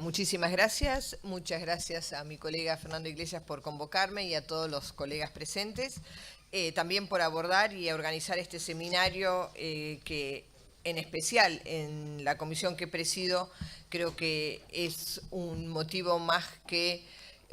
muchísimas gracias. Muchas gracias a mi colega Fernando Iglesias por convocarme y a todos los colegas presentes. También por abordar y organizar este seminario que en especial en la comisión que presido creo que es un motivo más que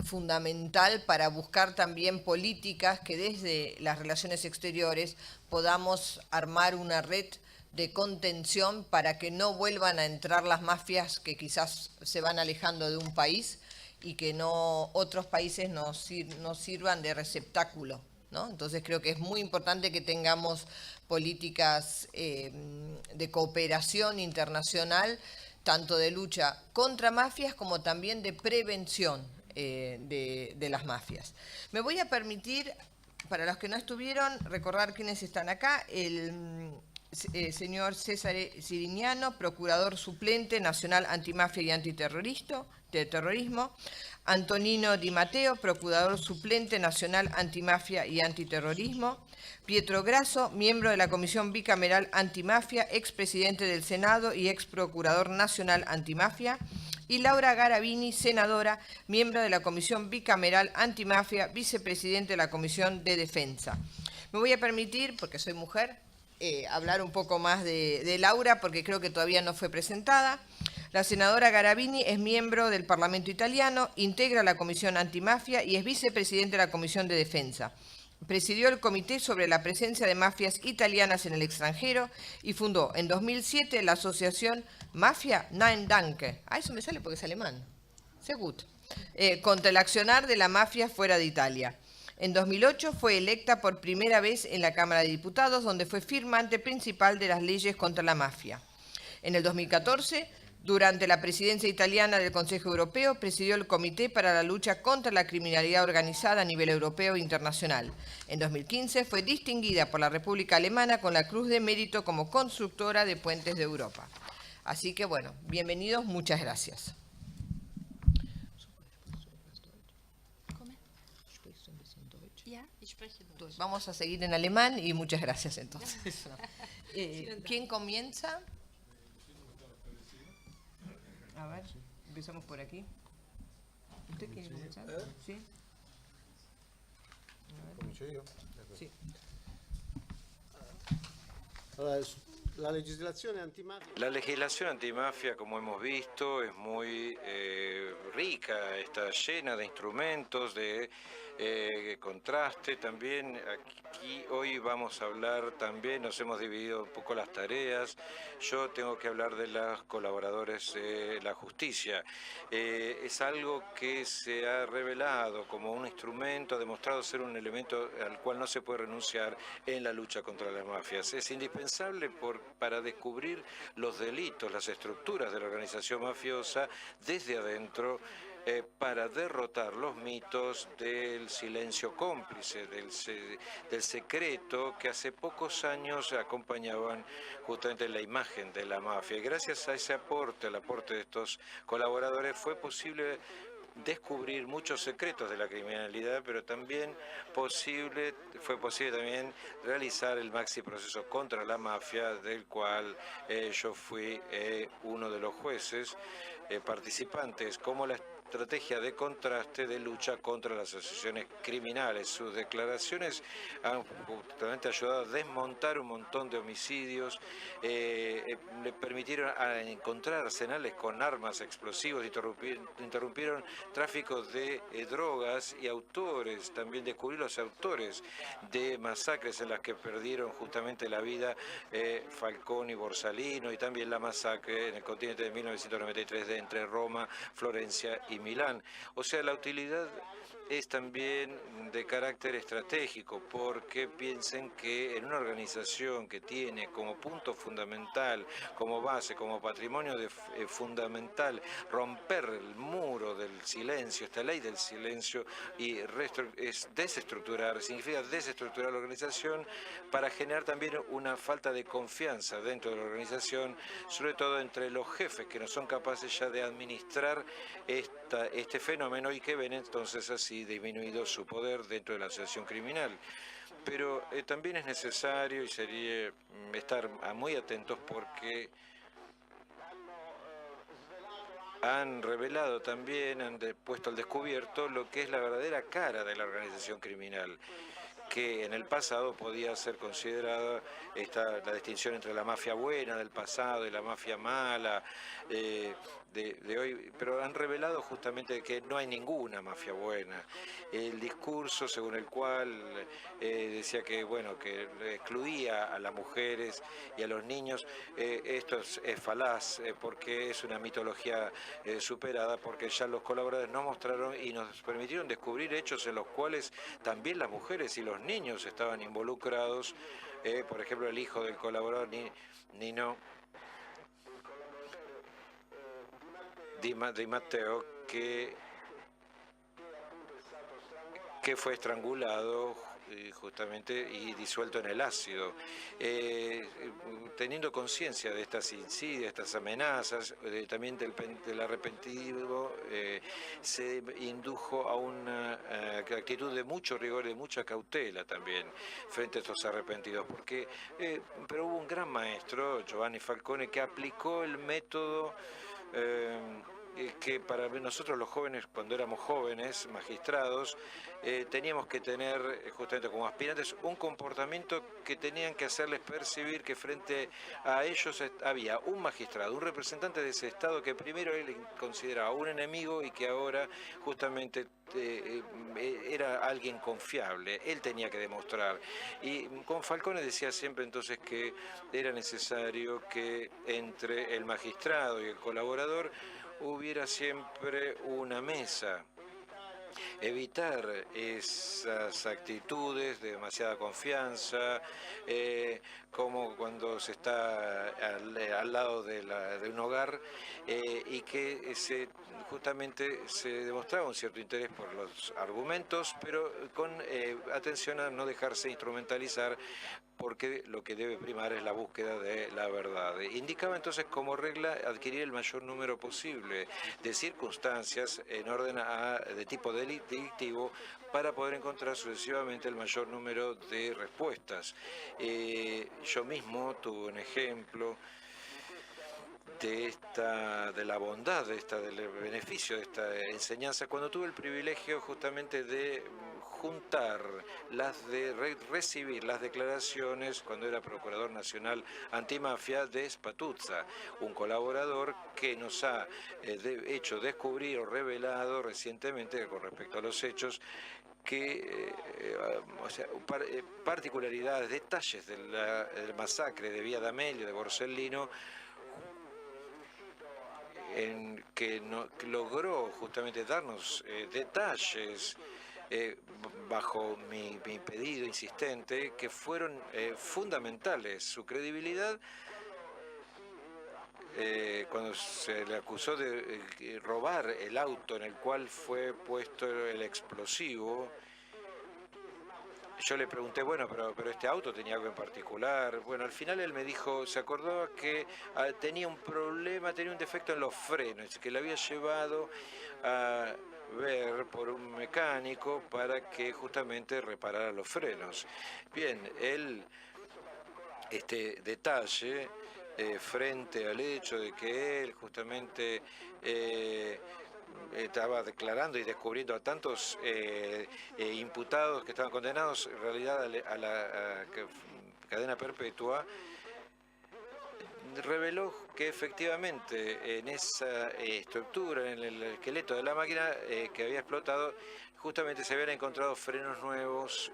fundamental para buscar también políticas que desde las relaciones exteriores podamos armar una red de contención para que no vuelvan a entrar las mafias que quizás se van alejando de un país y que no otros países nos sirvan de receptáculo, ¿no? Entonces creo que es muy importante que tengamos políticas de cooperación internacional, tanto de lucha contra mafias como también de prevención de las mafias. Me voy a permitir, para los que no estuvieron, recordar quiénes están acá. El señor César Sirignano, procurador suplente nacional antimafia y antiterrorismo. Antonino Di Matteo, procurador suplente nacional antimafia y antiterrorismo. Pietro Grasso, miembro de la Comisión Bicameral Antimafia, expresidente del Senado y ex procurador nacional antimafia. Y Laura Garavini, senadora, miembro de la Comisión Bicameral Antimafia, vicepresidente de la Comisión de Defensa. Me voy a permitir, porque soy mujer, hablar un poco más de Laura, porque creo que todavía no fue presentada. La senadora Garavini es miembro del Parlamento italiano, integra la Comisión Antimafia y es vicepresidente de la Comisión de Defensa. Presidió el Comité sobre la presencia de mafias italianas en el extranjero y fundó en 2007 la asociación Mafia Nein Danke. Eso me sale porque es alemán. Sehr gut. Contra el accionar de la mafia fuera de Italia. En 2008 fue electa por primera vez en la Cámara de Diputados, donde fue firmante principal de las leyes contra la mafia. En el 2014, durante la presidencia italiana del Consejo Europeo, presidió el Comité para la Lucha contra la Criminalidad Organizada a nivel europeo e internacional. En 2015 fue distinguida por la República Alemana con la Cruz de Mérito como constructora de puentes de Europa. Así que bueno, bienvenidos, muchas gracias. Vamos a seguir en alemán y muchas gracias entonces. ¿Quién comienza? A ver, empezamos por aquí. ¿Usted quiere comenzar? ¿Sí? Comincio io? Sí. Allora, la legislazione antimafia... La legislación antimafia, como hemos visto, es muy rica, está llena de instrumentos, de contraste. También aquí hoy vamos a hablar también, nos hemos dividido un poco las tareas. Yo tengo que hablar de los colaboradores de la justicia. Es algo que se ha revelado como un instrumento, ha demostrado ser un elemento al cual no se puede renunciar en la lucha contra las mafias. Es indispensable para descubrir los delitos, las estructuras de la organización mafiosa desde adentro, para derrotar los mitos del silencio cómplice, del secreto que hace pocos años acompañaban justamente la imagen de la mafia. Y gracias a ese aporte, al aporte de estos colaboradores, fue posible descubrir muchos secretos de la criminalidad, pero también fue posible también realizar el maxi proceso contra la mafia, del cual yo fui uno de los jueces participantes, como la estrategia de contraste de lucha contra las asociaciones criminales. Sus declaraciones han justamente ayudado a desmontar un montón de homicidios, le permitieron encontrar arsenales con armas, explosivos, interrumpieron tráfico de drogas y autores, también descubrir los autores de masacres en las que perdieron justamente la vida Falcone y Borsalino, y también la masacre en el continente de 1993 entre Roma, Florencia y Milán. O sea, la utilidad es también de carácter estratégico, porque piensen que en una organización que tiene como punto fundamental, como base, como patrimonio fundamental, romper el muro del silencio, esta ley del silencio, y es desestructurar, significa desestructurar la organización para generar también una falta de confianza dentro de la organización, sobre todo entre los jefes que no son capaces ya de administrar este fenómeno y que ven entonces así disminuido su poder dentro de la asociación criminal. Pero también es necesario y sería estar muy atentos, porque han revelado también, puesto al descubierto lo que es la verdadera cara de la organización criminal, que en el pasado podía ser considerada la distinción entre la mafia buena del pasado y la mafia mala de hoy, pero han revelado justamente que no hay ninguna mafia buena. El discurso según el cual decía que, bueno, que excluía a las mujeres y a los niños, esto es falaz, porque es una mitología superada, porque ya los colaboradores nos mostraron y nos permitieron descubrir hechos en los cuales también las mujeres y los niños estaban involucrados. Por ejemplo, el hijo del colaborador Nino Di Matteo, que fue estrangulado justamente y disuelto en el ácido. Teniendo conciencia de estas insidias, estas amenazas, también del arrepentido, se indujo a una actitud de mucho rigor y de mucha cautela también frente a estos arrepentidos, pero hubo un gran maestro, Giovanni Falcone, que aplicó el método que para nosotros los jóvenes, cuando éramos jóvenes, magistrados, teníamos que tener, justamente como aspirantes, un comportamiento que tenían que hacerles percibir que frente a ellos había un magistrado, un representante de ese Estado que primero él consideraba un enemigo y que ahora justamente era alguien confiable. Él tenía que demostrar. Y con Falcone decía siempre entonces que era necesario que entre el magistrado y el colaborador hubiera siempre una mesa, evitar esas actitudes de demasiada confianza, como cuando se está al lado de un hogar, y que justamente se demostraba un cierto interés por los argumentos, pero con atención a no dejarse instrumentalizar, porque lo que debe primar es la búsqueda de la verdad. Indicaba entonces como regla adquirir el mayor número posible de circunstancias en orden de tipo delictivo para poder encontrar sucesivamente el mayor número de respuestas. Yo mismo tuve un ejemplo de la bondad, del beneficio de esta enseñanza, cuando tuve el privilegio justamente de juntar recibir las declaraciones cuando era Procurador Nacional Antimafia de Spatuzza, un colaborador que nos ha hecho descubrir o revelado recientemente con respecto a los hechos que, particularidades, detalles del masacre de Via D'Amelio, de Borsellino, que logró justamente darnos detalles bajo mi pedido insistente, que fueron fundamentales. Su credibilidad, cuando se le acusó de robar el auto en el cual fue puesto el explosivo. Yo le pregunté, bueno, pero este auto tenía algo en particular. Bueno, al final él me dijo, se acordó que tenía un problema, tenía un defecto en los frenos, que le había llevado a ver por un mecánico para que justamente reparara los frenos. Bien, este detalle, frente al hecho de que él justamente estaba declarando y descubriendo a tantos imputados que estaban condenados en realidad a la cadena perpetua, reveló que efectivamente en esa estructura, en el esqueleto de la máquina que había explotado, justamente se habían encontrado frenos nuevos,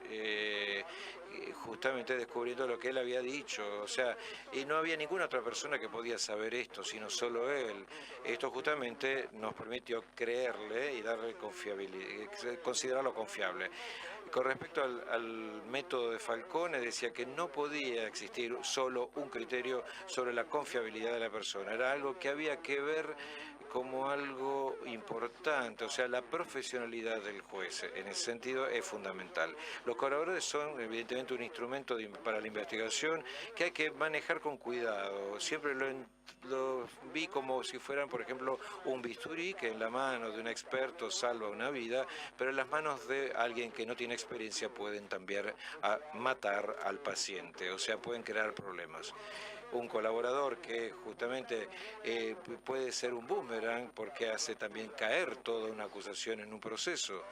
justamente descubriendo lo que él había dicho. O sea, y no había ninguna otra persona que podía saber esto, sino solo él. Esto justamente nos permitió creerle y darle confiabilidad, considerarlo confiable. Con respecto al método de Falcone, decía que no podía existir solo un criterio sobre la confiabilidad de la persona. Era algo que había que ver como algo importante, o sea, la profesionalidad del juez, en ese sentido, es fundamental. Los colaboradores son, evidentemente, un instrumento para la investigación que hay que manejar con cuidado. Siempre lo vi como si fueran, por ejemplo, un bisturí que en la mano de un experto salva una vida, pero en las manos de alguien que no tiene experiencia pueden también matar al paciente, o sea, pueden crear problemas. un colaborador que justamente puede ser un boomerang porque hace también caer toda una acusación en un proceso.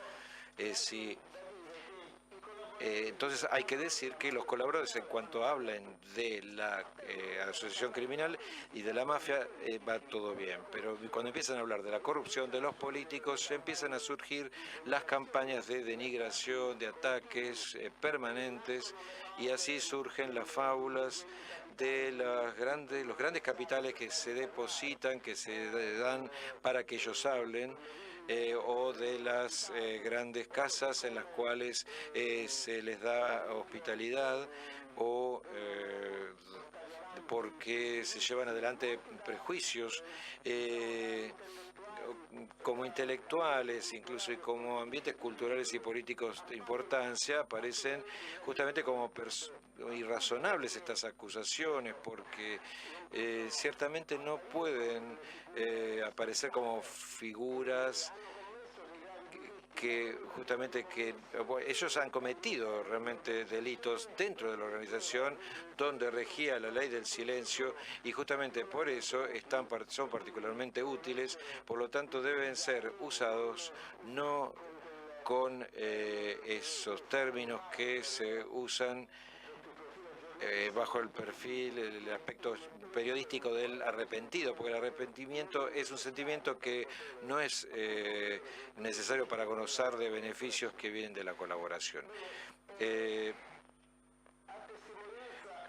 Entonces hay que decir que los colaboradores, en cuanto hablen de la asociación criminal y de la mafia, va todo bien. Pero cuando empiezan a hablar de la corrupción de los políticos, empiezan a surgir las campañas de denigración, de ataques permanentes, y así surgen las fábulas de los grandes capitales que se depositan, que se dan para que ellos hablen. O de las grandes casas en las cuales se les da hospitalidad, o porque se llevan adelante prejuicios como intelectuales, incluso y como ambientes culturales y políticos de importancia, aparecen justamente como irrazonables estas acusaciones, porque ciertamente no pueden aparecer como figuras que justamente ellos han cometido realmente delitos dentro de la organización donde regía la ley del silencio, y justamente por eso son particularmente útiles. Por lo tanto deben ser usados no con esos términos que se usan bajo el perfil, el aspecto periodístico del arrepentido, porque el arrepentimiento es un sentimiento que no es necesario para gozar de beneficios que vienen de la colaboración.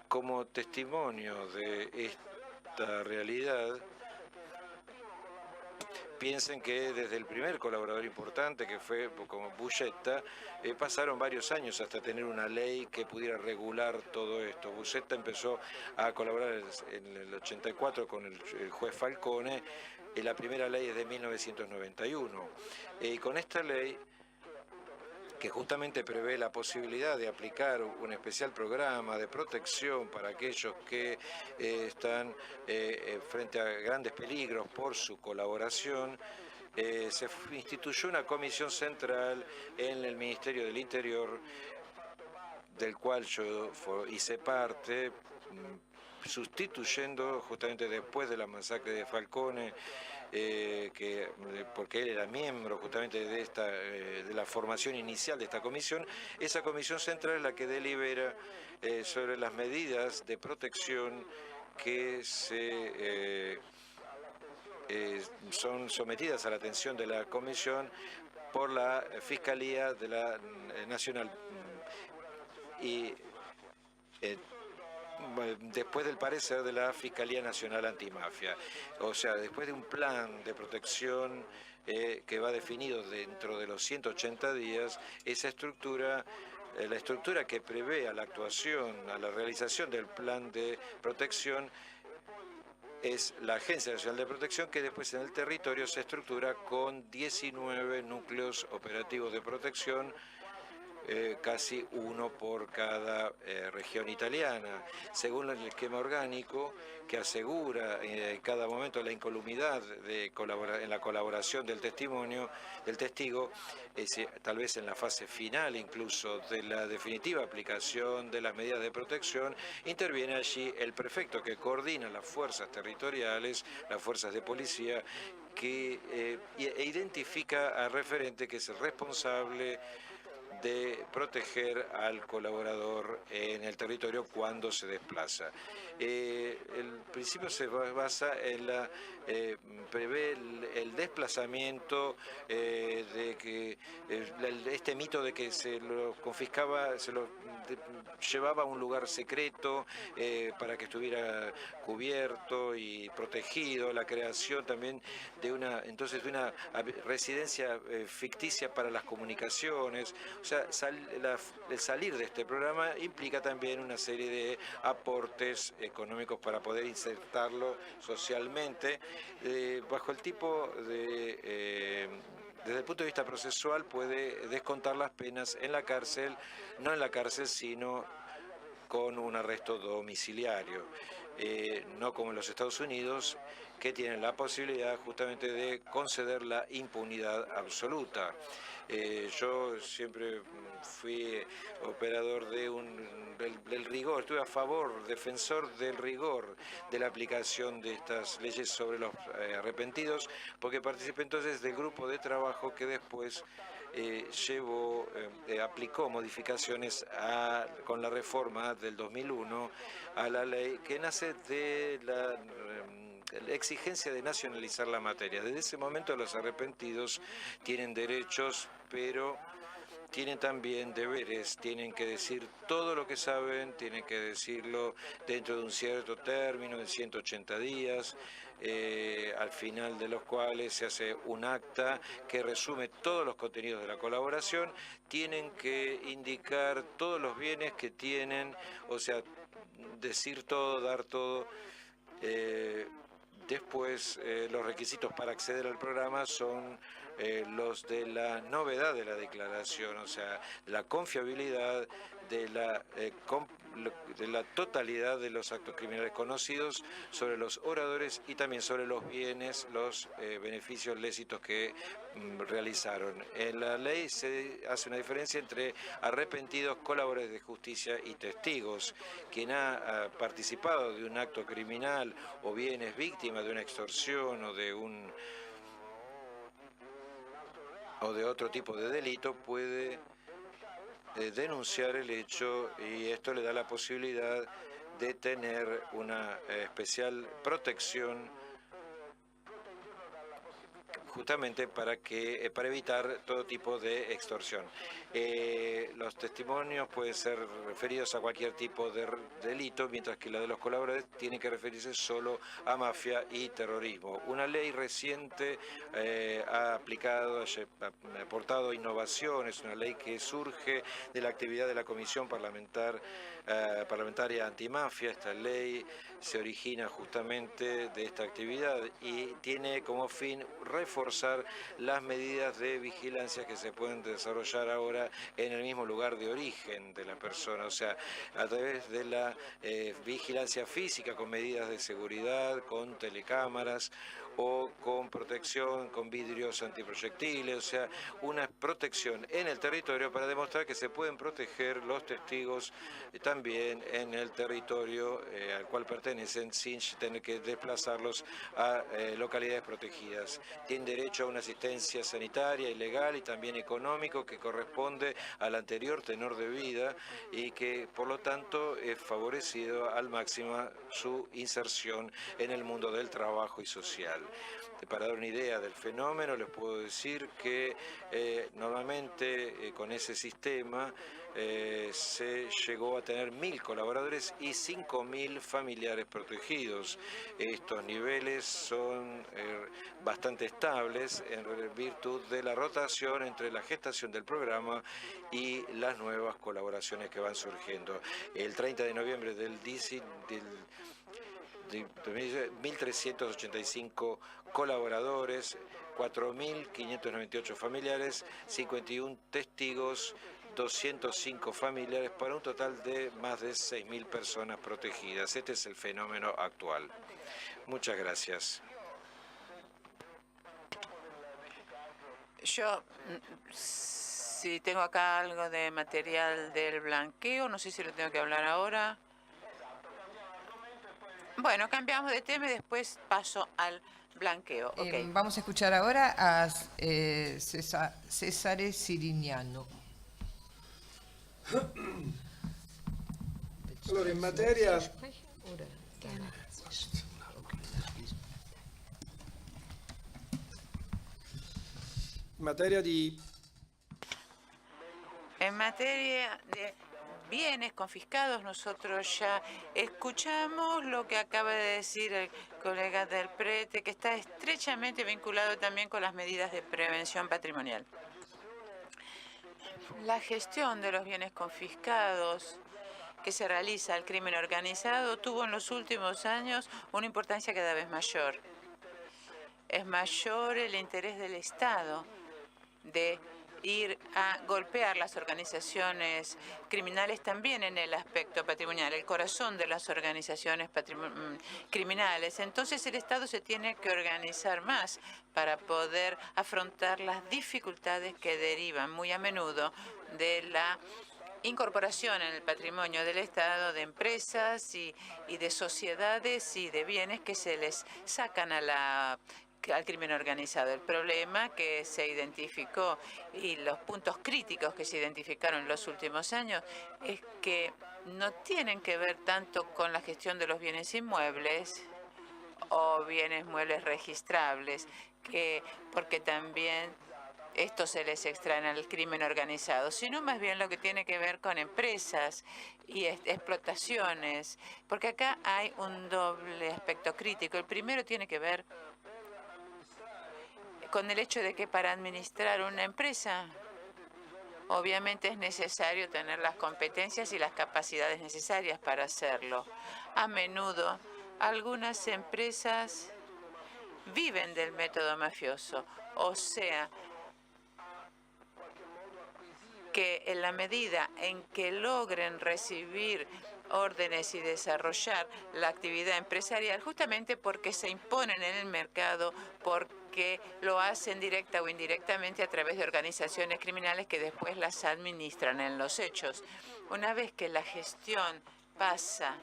Como testimonio de esta realidad, piensen que desde el primer colaborador importante, que fue como Buscetta, pasaron varios años hasta tener una ley que pudiera regular todo esto. Buscetta empezó a colaborar en el 84 con el juez Falcone, y la primera ley es de 1991. Y con esta ley, que justamente prevé la posibilidad de aplicar un especial programa de protección para aquellos que están frente a grandes peligros por su colaboración, se instituyó una comisión central en el Ministerio del Interior, del cual yo hice parte, sustituyendo justamente después de la masacre de Falcone, porque él era miembro justamente de la formación inicial de esta comisión. Esa comisión central es la que delibera sobre las medidas de protección que son sometidas a la atención de la comisión por la Fiscalía de la Nacional. Y después del parecer de la Fiscalía Nacional Antimafia. O sea, después de un plan de protección que va definido dentro de los 180 días, esa estructura, la estructura que prevé a la actuación, a la realización del plan de protección, es la Agencia Nacional de Protección, que después en el territorio se estructura con 19 núcleos operativos de protección, casi uno por cada región italiana, según el esquema orgánico que asegura en cada momento la incolumidad en la colaboración del testigo, tal vez en la fase final incluso de la definitiva aplicación de las medidas de protección. Interviene allí el prefecto, que coordina las fuerzas territoriales, las fuerzas de policía, e identifica al referente, que es el responsable de proteger al colaborador en el territorio cuando se desplaza. El principio se basa en prevé el desplazamiento, de que este mito de que se lo confiscaba, se lo llevaba a un lugar secreto para que estuviera cubierto y protegido, la creación también de una residencia ficticia para las comunicaciones. O sea, el salir de este programa implica también una serie de aportes económicos para poder insertarlo socialmente, bajo el tipo de... desde el punto de vista procesual, puede descontar las penas en la cárcel, no en la cárcel, sino con un arresto domiciliario. No como en los Estados Unidos, que tienen la posibilidad justamente de conceder la impunidad absoluta. Yo siempre fui operador del rigor, estuve a favor, defensor del rigor de la aplicación de estas leyes sobre los arrepentidos, porque participé entonces del grupo de trabajo que después aplicó modificaciones con la reforma del 2001 a la ley que nace de la exigencia de nacionalizar la materia. Desde ese momento los arrepentidos tienen derechos, pero tienen también deberes, tienen que decir todo lo que saben, tienen que decirlo dentro de un cierto término, de 180 días, al final de los cuales se hace un acta que resume todos los contenidos de la colaboración, tienen que indicar todos los bienes que tienen, o sea, decir todo, dar todo. Después, los requisitos para acceder al programa son los de la novedad de la declaración, o sea, la confiabilidad de la totalidad de los actos criminales conocidos, sobre los oradores y también sobre los bienes, los beneficios lícitos que realizaron. En la ley se hace una diferencia entre arrepentidos, colaboradores de justicia y testigos. Quien ha participado de un acto criminal o bien es víctima de una extorsión o de otro tipo de delito puede denunciar el hecho, y esto le da la posibilidad de tener una especial protección justamente para evitar todo tipo de extorsión. Los testimonios pueden ser referidos a cualquier tipo de delito, mientras que la de los colaboradores tiene que referirse solo a mafia y terrorismo. Una ley reciente ha aportado innovaciones, una ley que surge de la actividad de la Comisión Parlamentaria Antimafia. Esta ley se origina justamente de esta actividad y tiene como fin reforzar las medidas de vigilancia que se pueden desarrollar ahora en el mismo lugar de origen de la persona, o sea, a través de la vigilancia física con medidas de seguridad, con telecámaras o con protección, con vidrios antiproyectiles, o sea, una protección en el territorio para demostrar que se pueden proteger los testigos también en el territorio al cual pertenecen sin tener que desplazarlos a localidades protegidas. Tienen derecho a una asistencia sanitaria y legal y también económico que corresponde al anterior tenor de vida y que por lo tanto es favorecido al máximo su inserción en el mundo del trabajo y social. Para dar una idea del fenómeno, les puedo decir que normalmente con ese sistema se llegó a tener 1.000 colaboradores y 5.000 familiares protegidos. Estos niveles son bastante estables en virtud de la rotación entre la gestación del programa y las nuevas colaboraciones que van surgiendo. El 30 de noviembre de 1.385 colaboradores, 4.598 familiares, 51 testigos, 205 familiares, para un total de más de 6.000 personas protegidas. Este es el fenómeno actual. Muchas gracias. Yo, si tengo acá algo de material del blanqueo, no sé si lo tengo que hablar ahora. Bueno, cambiamos de tema y después paso al blanqueo. Okay. Vamos a escuchar ahora a Cesare Sirignano. Allora, in materia di... En materia de bienes confiscados, nosotros ya escuchamos lo que acaba de decir el colega del Prete, que está estrechamente vinculado también con las medidas de prevención patrimonial. La gestión de los bienes confiscados que se realiza al crimen organizado tuvo en los últimos años una importancia cada vez mayor. Es mayor el interés del Estado de ir a golpear las organizaciones criminales también en el aspecto patrimonial, el corazón de las organizaciones criminales. Entonces el Estado se tiene que organizar más para poder afrontar las dificultades que derivan muy a menudo de la incorporación en el patrimonio del Estado de empresas y de sociedades y de bienes que se les sacan al crimen organizado. El problema que se identificó y los puntos críticos que se identificaron en los últimos años es que no tienen que ver tanto con la gestión de los bienes inmuebles o bienes muebles registrables, porque también esto se les extrae al crimen organizado, sino más bien lo que tiene que ver con empresas y explotaciones, porque acá hay un doble aspecto crítico. El primero tiene que ver con el hecho de que para administrar una empresa, obviamente es necesario tener las competencias y las capacidades necesarias para hacerlo. A menudo, algunas empresas viven del método mafioso, o sea, que en la medida en que logren recibir órdenes y desarrollar la actividad empresarial, justamente porque se imponen en el mercado, porque lo hacen directa o indirectamente a través de organizaciones criminales que después las administran en los hechos. Una vez que la gestión pasa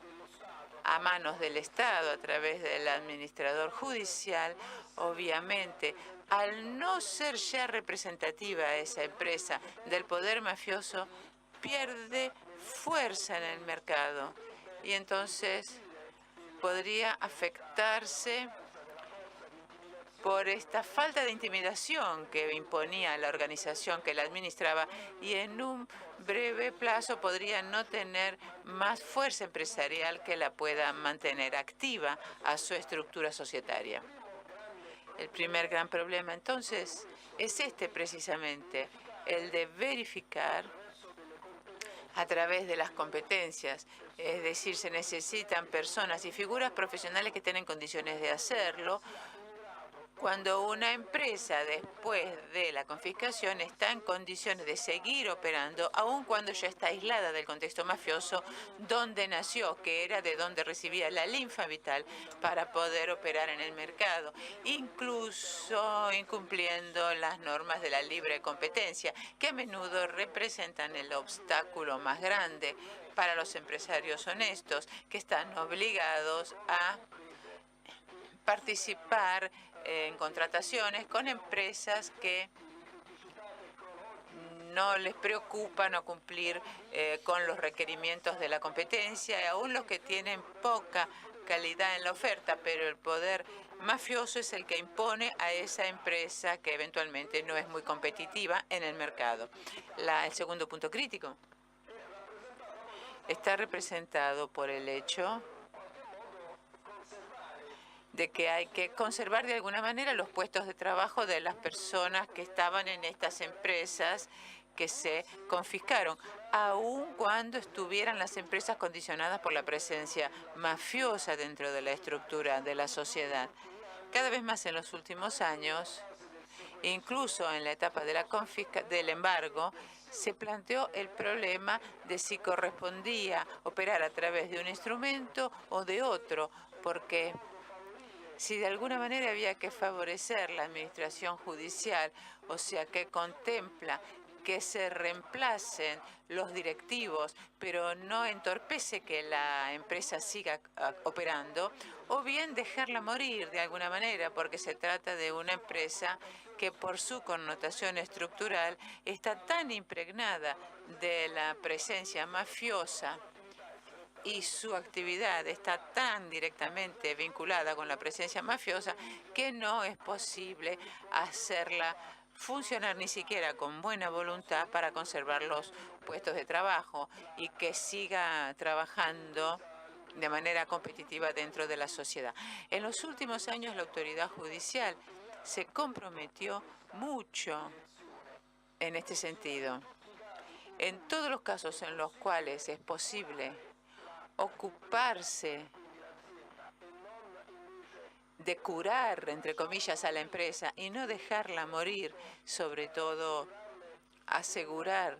a manos del Estado a través del administrador judicial, obviamente, al no ser ya representativa esa empresa del poder mafioso, pierde fuerza en el mercado y entonces podría afectarse por esta falta de intimidación que imponía la organización que la administraba y en un breve plazo podría no tener más fuerza empresarial que la pueda mantener activa a su estructura societaria. El primer gran problema entonces es este precisamente, el de verificar a través de las competencias, es decir, se necesitan personas y figuras profesionales que tienen condiciones de hacerlo. Cuando una empresa, después de la confiscación, está en condiciones de seguir operando, aun cuando ya está aislada del contexto mafioso donde nació, que era de donde recibía la linfa vital para poder operar en el mercado, incluso incumpliendo las normas de la libre competencia, que a menudo representan el obstáculo más grande para los empresarios honestos, que están obligados a participar en contrataciones con empresas que no les preocupa no cumplir con los requerimientos de la competencia, y aún los que tienen poca calidad en la oferta, pero el poder mafioso es el que impone a esa empresa que eventualmente no es muy competitiva en el mercado. El segundo punto crítico está representado por el hecho de que hay que conservar de alguna manera los puestos de trabajo de las personas que estaban en estas empresas que se confiscaron, aun cuando estuvieran las empresas condicionadas por la presencia mafiosa dentro de la estructura de la sociedad. Cada vez más en los últimos años, incluso en la etapa de del embargo, se planteó el problema de si correspondía operar a través de un instrumento o de otro, porque si de alguna manera había que favorecer la administración judicial, o sea, que contempla que se reemplacen los directivos, pero no entorpece que la empresa siga operando, o bien dejarla morir de alguna manera, porque se trata de una empresa que por su connotación estructural está tan impregnada de la presencia mafiosa y su actividad está tan directamente vinculada con la presencia mafiosa que no es posible hacerla funcionar ni siquiera con buena voluntad para conservar los puestos de trabajo y que siga trabajando de manera competitiva dentro de la sociedad. En los últimos años la autoridad judicial se comprometió mucho en este sentido. En todos los casos en los cuales es posible ocuparse de curar, entre comillas, a la empresa y no dejarla morir, sobre todo asegurar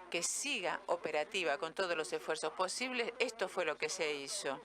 que siga operativa con todos los esfuerzos posibles, esto fue lo que se hizo.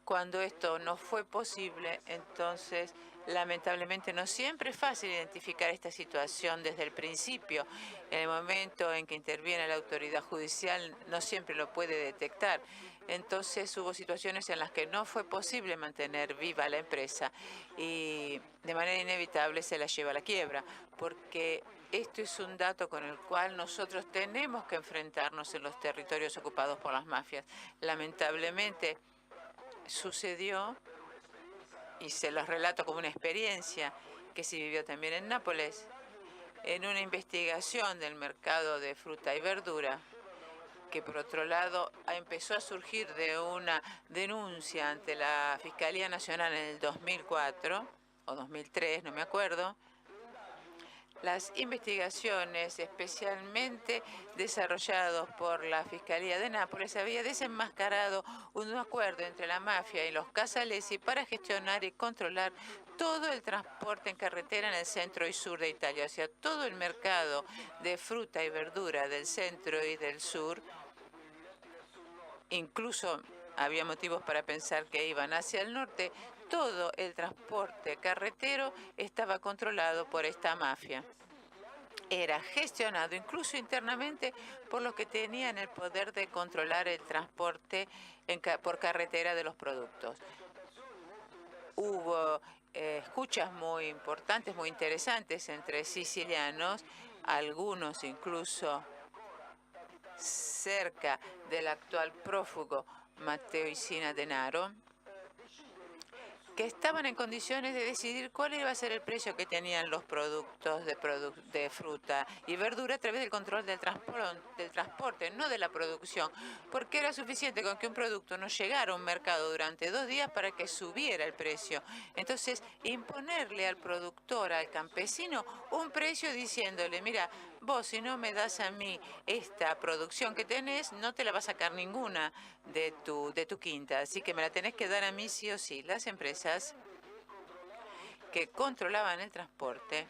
Cuando esto no fue posible, entonces, lamentablemente, no siempre es fácil identificar esta situación desde el principio. En el momento en que interviene la autoridad judicial, no siempre lo puede detectar. Entonces, hubo situaciones en las que no fue posible mantener viva la empresa y de manera inevitable se la lleva a la quiebra, porque esto es un dato con el cual nosotros tenemos que enfrentarnos en los territorios ocupados por las mafias. Lamentablemente, sucedió, y se los relato como una experiencia que se vivió también en Nápoles, en una investigación del mercado de fruta y verdura, que por otro lado empezó a surgir de una denuncia ante la Fiscalía Nacional en el 2004 o 2003, no me acuerdo. Las investigaciones, especialmente desarrolladas por la Fiscalía de Nápoles, había desenmascarado un acuerdo entre la mafia y los Casalesi para gestionar y controlar todo el transporte en carretera en el centro y sur de Italia, o sea, todo el mercado de fruta y verdura del centro y del sur. Incluso había motivos para pensar que iban hacia el norte. Todo el transporte carretero estaba controlado por esta mafia. Era gestionado incluso internamente por los que tenían el poder de controlar el transporte por carretera de los productos. Hubo escuchas muy importantes, muy interesantes entre sicilianos, algunos incluso cerca del actual prófugo Matteo Isina Denaro, que estaban en condiciones de decidir cuál iba a ser el precio que tenían los productos de fruta y verdura a través del control del transporte, no de la producción, porque era suficiente con que un producto no llegara a un mercado durante 2 días para que subiera el precio. Entonces, imponerle al productor, al campesino, un precio diciéndole, mira, vos si no me das a mí esta producción que tenés, no te la va a sacar ninguna de tu quinta, así que me la tenés que dar a mí sí o sí. Las empresas que controlaban el transporte,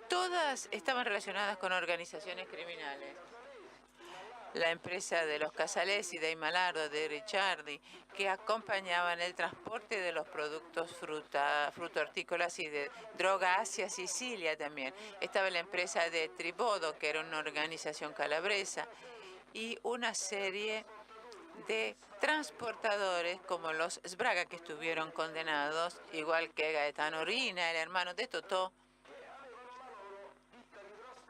todas estaban relacionadas con organizaciones criminales. La empresa de los Casalesi, de Imalardo, de Ricciardi, que acompañaban el transporte de los productos fruto-hortícolas y de droga hacia Sicilia también. Estaba la empresa de Tribodo, que era una organización calabresa, y una serie de transportadores como los Sbraga, que estuvieron condenados, igual que Gaetano Rina, el hermano de Totò,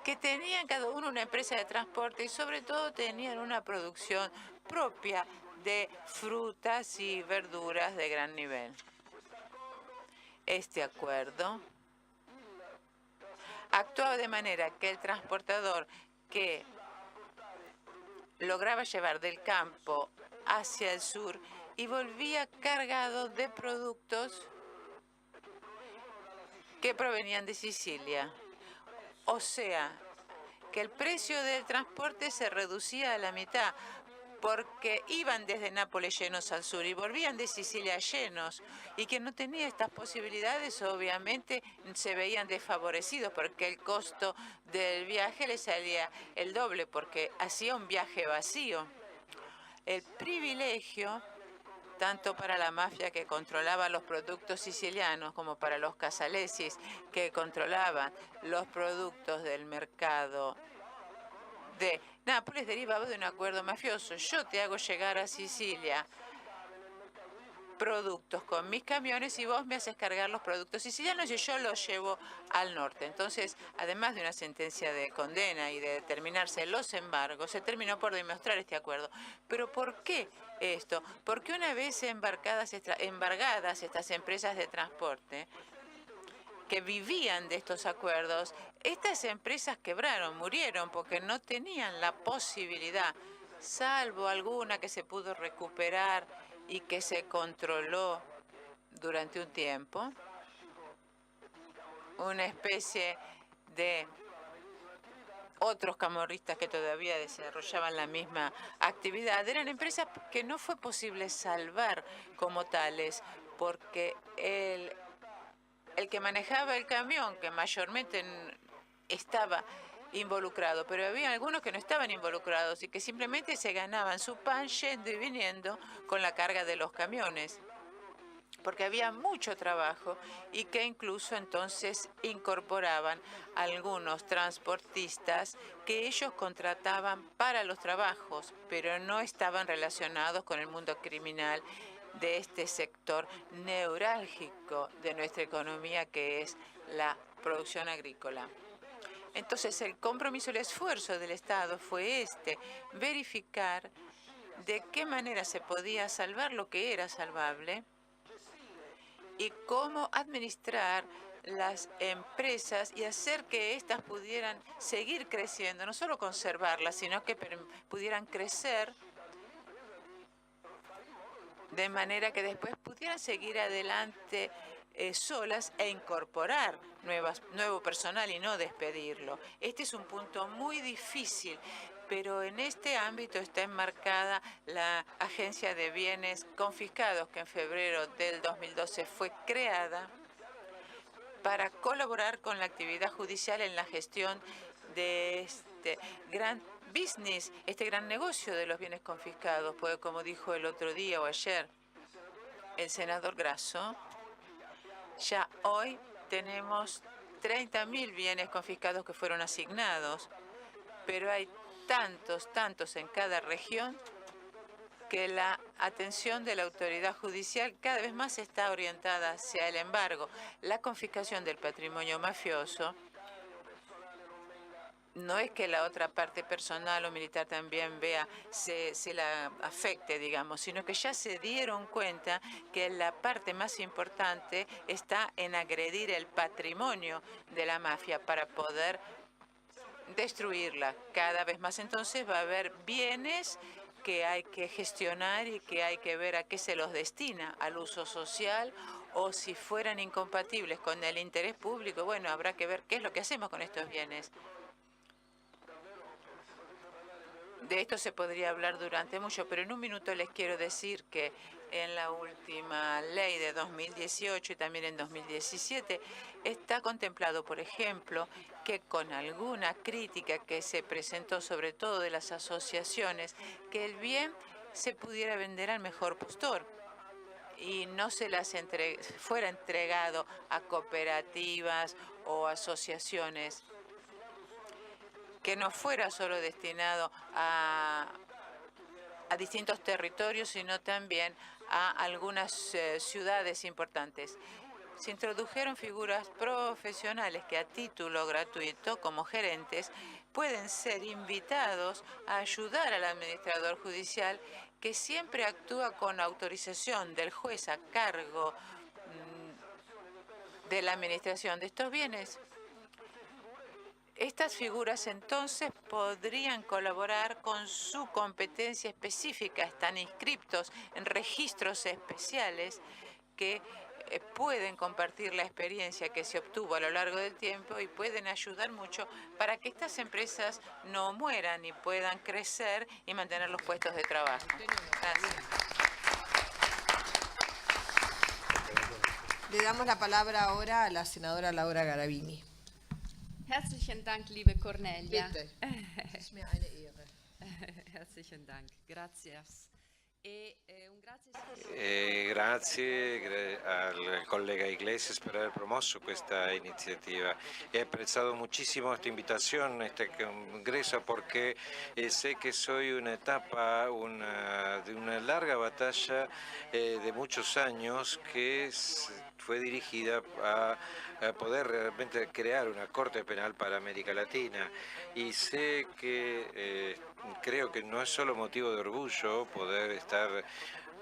que tenían cada uno una empresa de transporte y sobre todo tenían una producción propia de frutas y verduras de gran nivel. Este acuerdo actuaba de manera que el transportador que lograba llevar del campo hacia el sur y volvía cargado de productos que provenían de Sicilia. O sea, que el precio del transporte se reducía a la mitad, porque iban desde Nápoles llenos al sur y volvían de Sicilia llenos, y que no tenía estas posibilidades, obviamente, se veían desfavorecidos, porque el costo del viaje les salía el doble, porque hacía un viaje vacío. El privilegio, tanto para la mafia que controlaba los productos sicilianos como para los Casalesis que controlaban los productos del mercado de Nápoles, derivaba de un acuerdo mafioso. Yo te hago llegar a Sicilia productos con mis camiones y vos me haces cargar los productos sicilianos y yo los llevo al norte. Entonces, además de una sentencia de condena y de determinarse los embargos, se terminó por demostrar este acuerdo. ¿Pero por qué esto? Porque una vez embargadas estas empresas de transporte que vivían de estos acuerdos, estas empresas quebraron, murieron, porque no tenían la posibilidad, salvo alguna que se pudo recuperar y que se controló durante un tiempo, una especie de otros camorristas que todavía desarrollaban la misma actividad. Eran empresas que no fue posible salvar como tales, porque el que manejaba el camión, que mayormente estaba involucrado, pero había algunos que no estaban involucrados y que simplemente se ganaban su pan yendo y viniendo con la carga de los camiones, porque había mucho trabajo y que incluso entonces incorporaban algunos transportistas que ellos contrataban para los trabajos, pero no estaban relacionados con el mundo criminal de este sector neurálgico de nuestra economía, que es la producción agrícola. Entonces el compromiso, el esfuerzo del Estado fue verificar de qué manera se podía salvar lo que era salvable y cómo administrar las empresas y hacer que éstas pudieran seguir creciendo, no solo conservarlas, sino que pudieran crecer de manera que después pudieran seguir adelante solas e incorporar nuevo personal y no despedirlo. Este es un punto muy difícil, pero en este ámbito está enmarcada la Agencia de Bienes Confiscados, que en febrero del 2012 fue creada para colaborar con la actividad judicial en la gestión de este gran business, este gran negocio de los bienes confiscados, porque como dijo el otro día o ayer el senador Grasso, ya hoy tenemos 30.000 bienes confiscados que fueron asignados, pero hay tantos en cada región que la atención de la autoridad judicial cada vez más está orientada hacia el embargo. La confiscación del patrimonio mafioso no es que la otra parte personal o militar también se la afecte, digamos, sino que ya se dieron cuenta que la parte más importante está en agredir el patrimonio de la mafia para poder destruirla. Cada vez más entonces va a haber bienes que hay que gestionar y que hay que ver a qué se los destina, al uso social, o si fueran incompatibles con el interés público, bueno, habrá que ver qué es lo que hacemos con estos bienes. De esto se podría hablar durante mucho, pero en un minuto les quiero decir que en la última ley de 2018 y también en 2017 está contemplado, por ejemplo, que con alguna crítica que se presentó sobre todo de las asociaciones, que el bien se pudiera vender al mejor postor y no se las fuera entregado a cooperativas o asociaciones, que no fuera solo destinado a distintos territorios, sino también a algunas ciudades importantes. Se introdujeron figuras profesionales que a título gratuito, como gerentes, pueden ser invitados a ayudar al administrador judicial, que siempre actúa con autorización del juez a cargo de la administración de estos bienes. Estas figuras entonces podrían colaborar con su competencia específica, están inscriptos en registros especiales que pueden compartir la experiencia que se obtuvo a lo largo del tiempo y pueden ayudar mucho para que estas empresas no mueran y puedan crecer y mantener los puestos de trabajo. Gracias. Le damos la palabra ahora a la senadora Laura Garavini. Herzlichen Dank, liebe Cornelia. Bitte. Es mir eine Ehre. Herzlichen Dank. Gracias. Grazie al collega Iglesias per aver promosso questa iniziativa. He apprezzato muchísimo esta invitación, este congreso, porque sé que soy una etapa de una larga batalla de muchos años que fue dirigida a poder realmente crear una corte penal para América Latina. Y sé que creo que no es solo motivo de orgullo poder estar,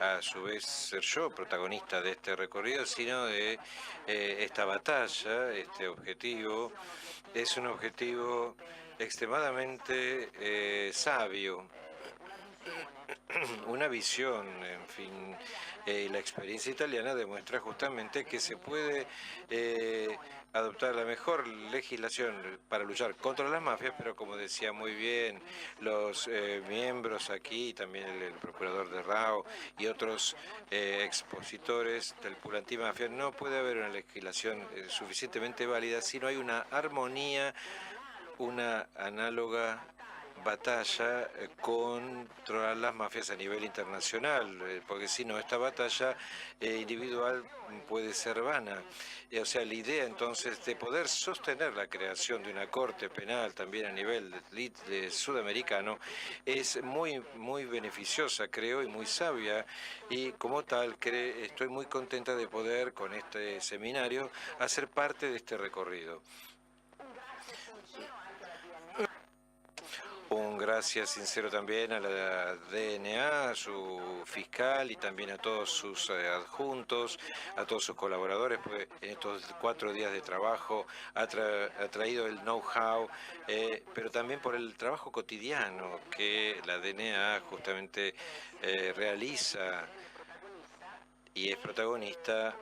a su vez ser yo protagonista de este recorrido, sino de esta batalla, este objetivo. Es un objetivo extremadamente sabio, una visión, en fin. La experiencia italiana demuestra justamente que se puede adoptar la mejor legislación para luchar contra las mafias, pero como decía muy bien los miembros aquí, también el procurador de Rao y otros expositores del pool antimafia, no puede haber una legislación suficientemente válida si no hay una armonía una análoga batalla contra las mafias a nivel internacional, porque si no, esta batalla individual puede ser vana. O sea, la idea entonces de poder sostener la creación de una corte penal también a nivel de sudamericano es muy beneficiosa, creo, y muy sabia, y como tal estoy muy contenta de poder con este seminario hacer parte de este recorrido. Un gracias sincero también a la DNA, a su fiscal y también a todos sus adjuntos, a todos sus colaboradores, pues en estos 4 días de trabajo ha traído el know-how, pero también por el trabajo cotidiano que la DNA justamente realiza y es protagonista.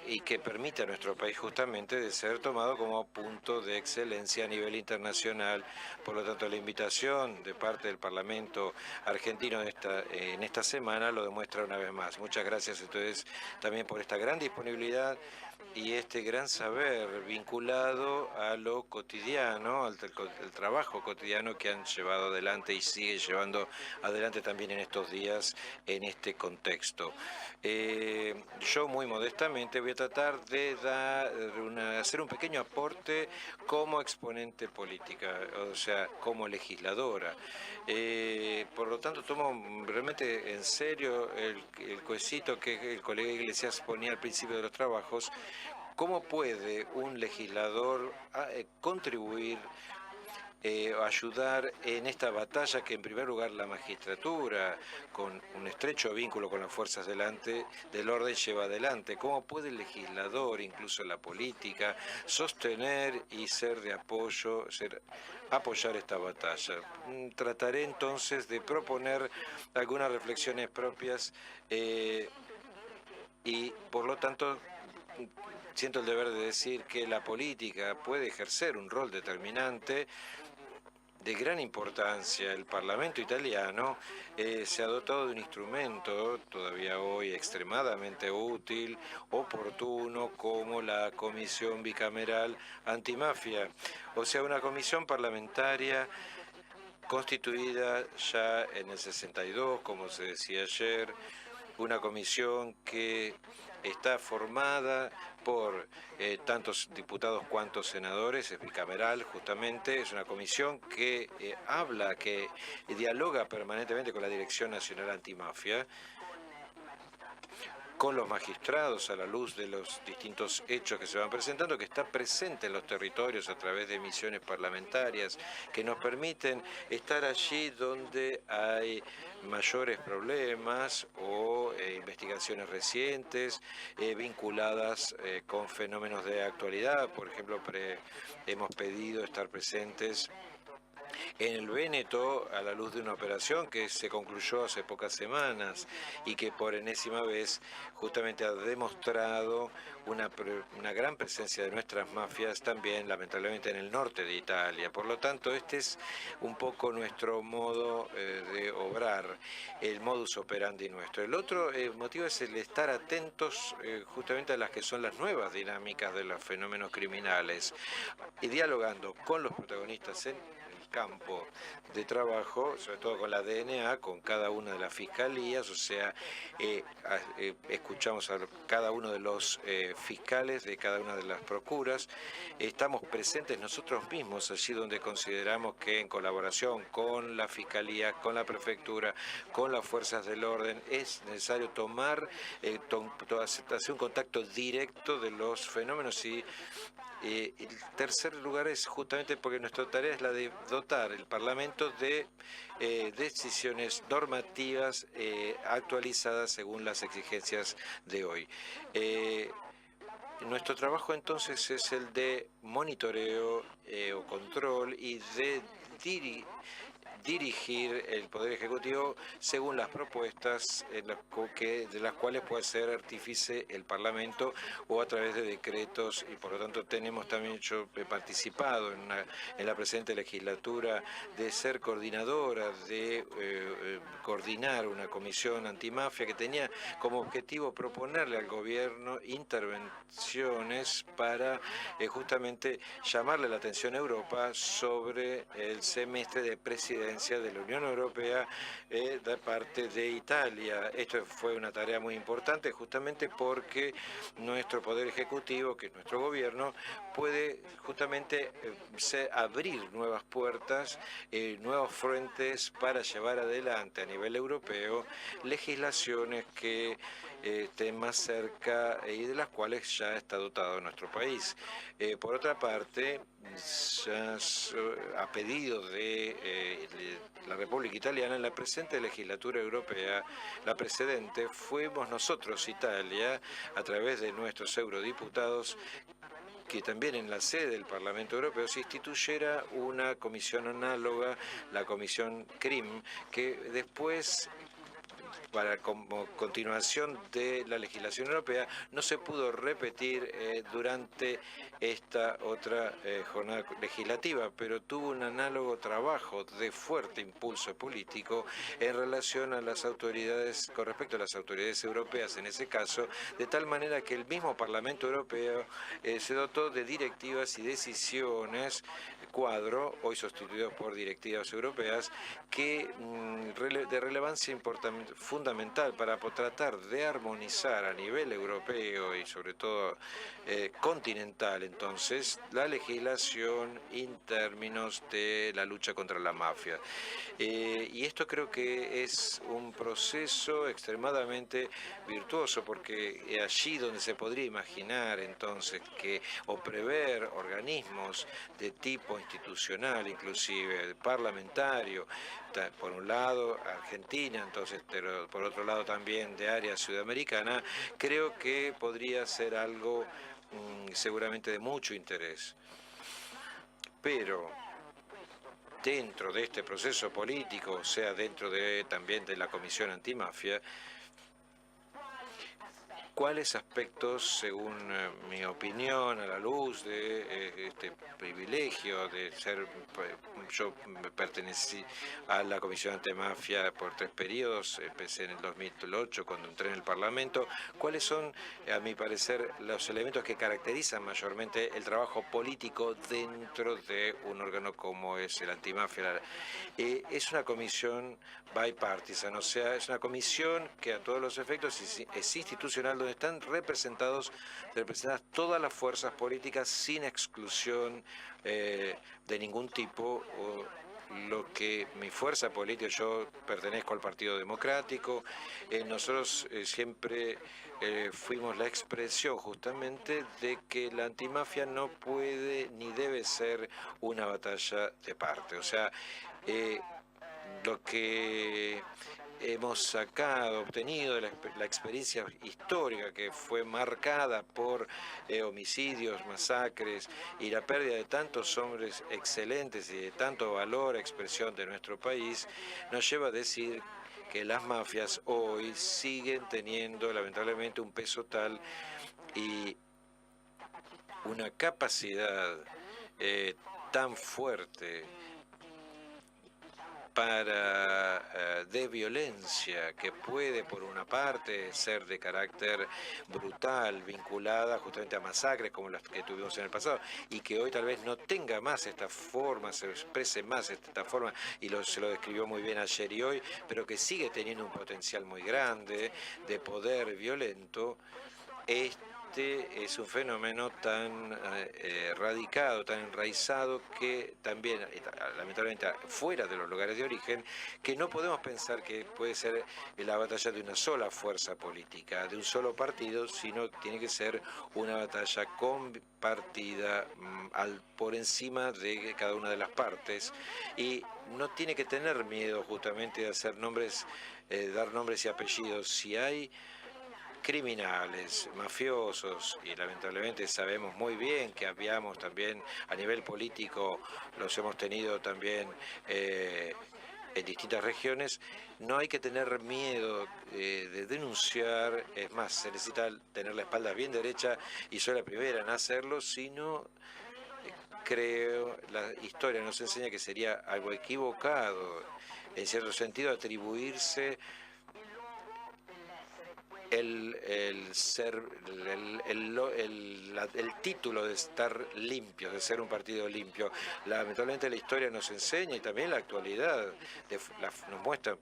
Y que permite a nuestro país justamente de ser tomado como punto de excelencia a nivel internacional. Por lo tanto, la invitación de parte del Parlamento argentino en esta semana lo demuestra una vez más. Muchas gracias entonces también por esta gran disponibilidad y este gran saber vinculado a lo cotidiano, al trabajo cotidiano que han llevado adelante y sigue llevando adelante también en estos días en este contexto. Yo muy modestamente voy a tratar de hacer un pequeño aporte como exponente política, o sea, como legisladora. Por lo tanto, tomo realmente en serio el quesito que el colega Iglesias ponía al principio de los trabajos. ¿Cómo puede un legislador contribuir, ayudar en esta batalla que en primer lugar la magistratura, con un estrecho vínculo con las fuerzas del orden, lleva adelante? ¿Cómo puede el legislador, incluso la política, sostener y ser de apoyo, apoyar esta batalla? Trataré entonces de proponer algunas reflexiones propias y por lo tanto siento el deber de decir que la política puede ejercer un rol determinante de gran importancia. El Parlamento italiano se ha dotado de un instrumento todavía hoy extremadamente útil, oportuno, como la Comisión Bicameral Antimafia, o sea, una comisión parlamentaria constituida ya en el 62, como se decía ayer, una comisión que está formada por tantos diputados cuantos senadores, es bicameral justamente, es una comisión que habla, que dialoga permanentemente con la Dirección Nacional Antimafia, con los magistrados a la luz de los distintos hechos que se van presentando, que está presente en los territorios a través de misiones parlamentarias que nos permiten estar allí donde hay mayores problemas o investigaciones recientes vinculadas con fenómenos de actualidad. Por ejemplo, hemos pedido estar presentes en el Véneto a la luz de una operación que se concluyó hace pocas semanas y que por enésima vez justamente ha demostrado una gran presencia de nuestras mafias también lamentablemente en el norte de Italia. Por lo tanto, este es un poco nuestro modo de obrar, el modus operandi nuestro. El otro motivo es el estar atentos justamente a las que son las nuevas dinámicas de los fenómenos criminales y dialogando con los protagonistas en campo de trabajo, sobre todo con la DNA, con cada una de las fiscalías, o sea, escuchamos a cada uno de los fiscales de cada una de las procuras, estamos presentes nosotros mismos allí donde consideramos que en colaboración con la fiscalía, con la prefectura, con las fuerzas del orden, es necesario hacer un contacto directo de los fenómenos y el tercer lugar es justamente porque nuestra tarea es la de dotar el Parlamento de decisiones normativas actualizadas según las exigencias de hoy. Nuestro trabajo entonces es el de monitoreo o control y de dirigir el Poder Ejecutivo según las propuestas de las cuales puede ser artífice el Parlamento o a través de decretos, y por lo tanto yo he participado en la presente legislatura de ser coordinadora, de coordinar una comisión antimafia que tenía como objetivo proponerle al gobierno intervenciones para justamente llamarle la atención a Europa sobre el semestre de presidencia de la Unión Europea de parte de Italia. Esto fue una tarea muy importante justamente porque nuestro Poder Ejecutivo, que es nuestro gobierno, puede justamente abrir nuevas puertas, nuevos frentes para llevar adelante a nivel europeo legislaciones que estén más cerca y de las cuales ya está dotado nuestro país. Por otra parte, a pedido de la República Italiana, en la presente legislatura europea, la precedente, fuimos nosotros, Italia, a través de nuestros eurodiputados, que también en la sede del Parlamento Europeo se instituyera una comisión análoga, la comisión CRIM, que después, como continuación de la legislación europea, no se pudo repetir durante esta otra jornada legislativa, pero tuvo un análogo trabajo de fuerte impulso político en relación a las autoridades, con respecto a las autoridades europeas en ese caso, de tal manera que el mismo Parlamento Europeo se dotó de directivas y decisiones cuadro, hoy sustituidos por directivas europeas, que de relevancia fundamental para tratar de armonizar a nivel europeo y sobre todo continental entonces la legislación en términos de la lucha contra la mafia. Y esto creo que es un proceso extremadamente virtuoso, porque allí donde se podría imaginar entonces o prever organismos de tipo institucional, inclusive parlamentario, por un lado Argentina, entonces, pero por otro lado también de área sudamericana, creo que podría ser algo seguramente de mucho interés. Pero dentro de este proceso político, o sea, dentro también de la Comisión Antimafia, ¿cuáles aspectos, según mi opinión, a la luz de este privilegio de ser, yo pertenecí a la Comisión Antimafia por 3 periodos, empecé en el 2008 cuando entré en el Parlamento, cuáles son, a mi parecer, los elementos que caracterizan mayormente el trabajo político dentro de un órgano como es el Antimafia? Es una comisión bipartisan, o sea, es una comisión que a todos los efectos es institucional, donde están representadas todas las fuerzas políticas sin exclusión de ningún tipo. Lo que mi fuerza política, yo pertenezco al Partido Democrático, nosotros siempre fuimos la expresión justamente de que la antimafia no puede ni debe ser una batalla de parte. O sea, lo que hemos obtenido de la experiencia histórica que fue marcada por homicidios, masacres y la pérdida de tantos hombres excelentes y de tanto valor, expresión de nuestro país, nos lleva a decir que las mafias hoy siguen teniendo lamentablemente un peso tal y una capacidad tan fuerte de violencia, que puede por una parte ser de carácter brutal, vinculada justamente a masacres como las que tuvimos en el pasado, y que hoy tal vez no tenga más esta forma, se exprese más esta forma, y se lo describió muy bien ayer y hoy, pero que sigue teniendo un potencial muy grande de poder violento. Es un fenómeno tan radicado, tan enraizado, que también, lamentablemente, fuera de los lugares de origen, que no podemos pensar que puede ser la batalla de una sola fuerza política, de un solo partido, sino que tiene que ser una batalla compartida por encima de cada una de las partes, y no tiene que tener miedo justamente de hacer nombres, dar nombres y apellidos. Si hay criminales, mafiosos, y lamentablemente sabemos muy bien que habíamos también a nivel político, los hemos tenido también en distintas regiones. No hay que tener miedo de denunciar, es más, se necesita tener la espalda bien derecha, y soy la primera en hacerlo, sino creo, la historia nos enseña que sería algo equivocado, en cierto sentido, atribuirse el título de estar limpios, de ser un partido limpio. Lamentablemente la historia nos enseña, y también la actualidad nos muestra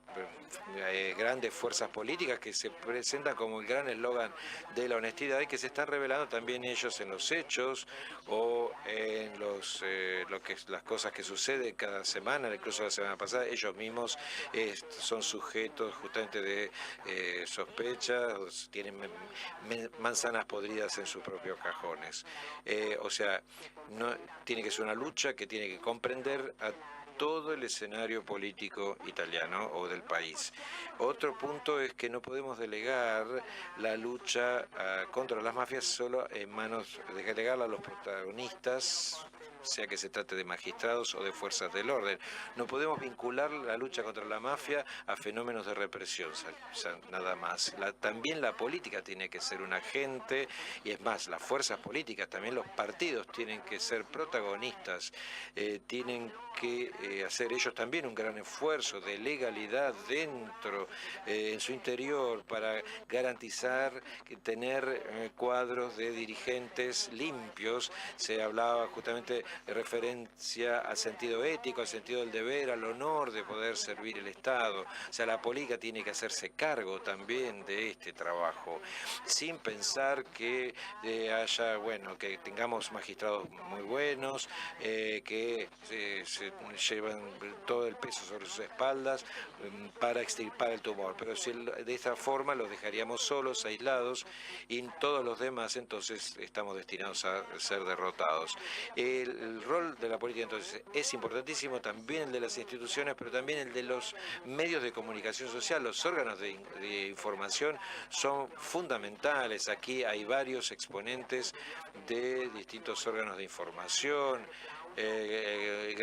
grandes fuerzas políticas que se presentan como el gran eslogan de la honestidad, y que se están revelando también ellos en los hechos o en las cosas que suceden cada semana. Incluso la semana pasada ellos mismos son sujetos justamente de sospecha, tienen manzanas podridas en sus propios cajones. O sea, no, tiene que ser una lucha que tiene que comprender a todo el escenario político italiano o del país. Otro punto es que no podemos delegar la lucha contra las mafias solo en manos, delegarla a los protagonistas, sea que se trate de magistrados o de fuerzas del orden. No podemos vincular la lucha contra la mafia a fenómenos de represión, o sea, nada más. También la política tiene que ser un agente, y es más, las fuerzas políticas, también los partidos tienen que ser protagonistas, tienen que hacer ellos también un gran esfuerzo de legalidad dentro, en su interior, para garantizar que tener cuadros de dirigentes limpios. Se hablaba justamente de referencia al sentido ético, al sentido del deber, al honor de poder servir el Estado. O sea, la política tiene que hacerse cargo también de este trabajo, sin pensar que haya, bueno, que tengamos magistrados muy buenos, que se llevan todo el peso sobre sus espaldas para extirpar el tumor. Pero si de esta forma los dejaríamos solos, aislados, y todos los demás entonces estamos destinados a ser derrotados. El rol de la política entonces es importantísimo, también el de las instituciones, pero también el de los medios de comunicación social. Los órganos de información son fundamentales. Aquí hay varios exponentes de distintos órganos de información. Un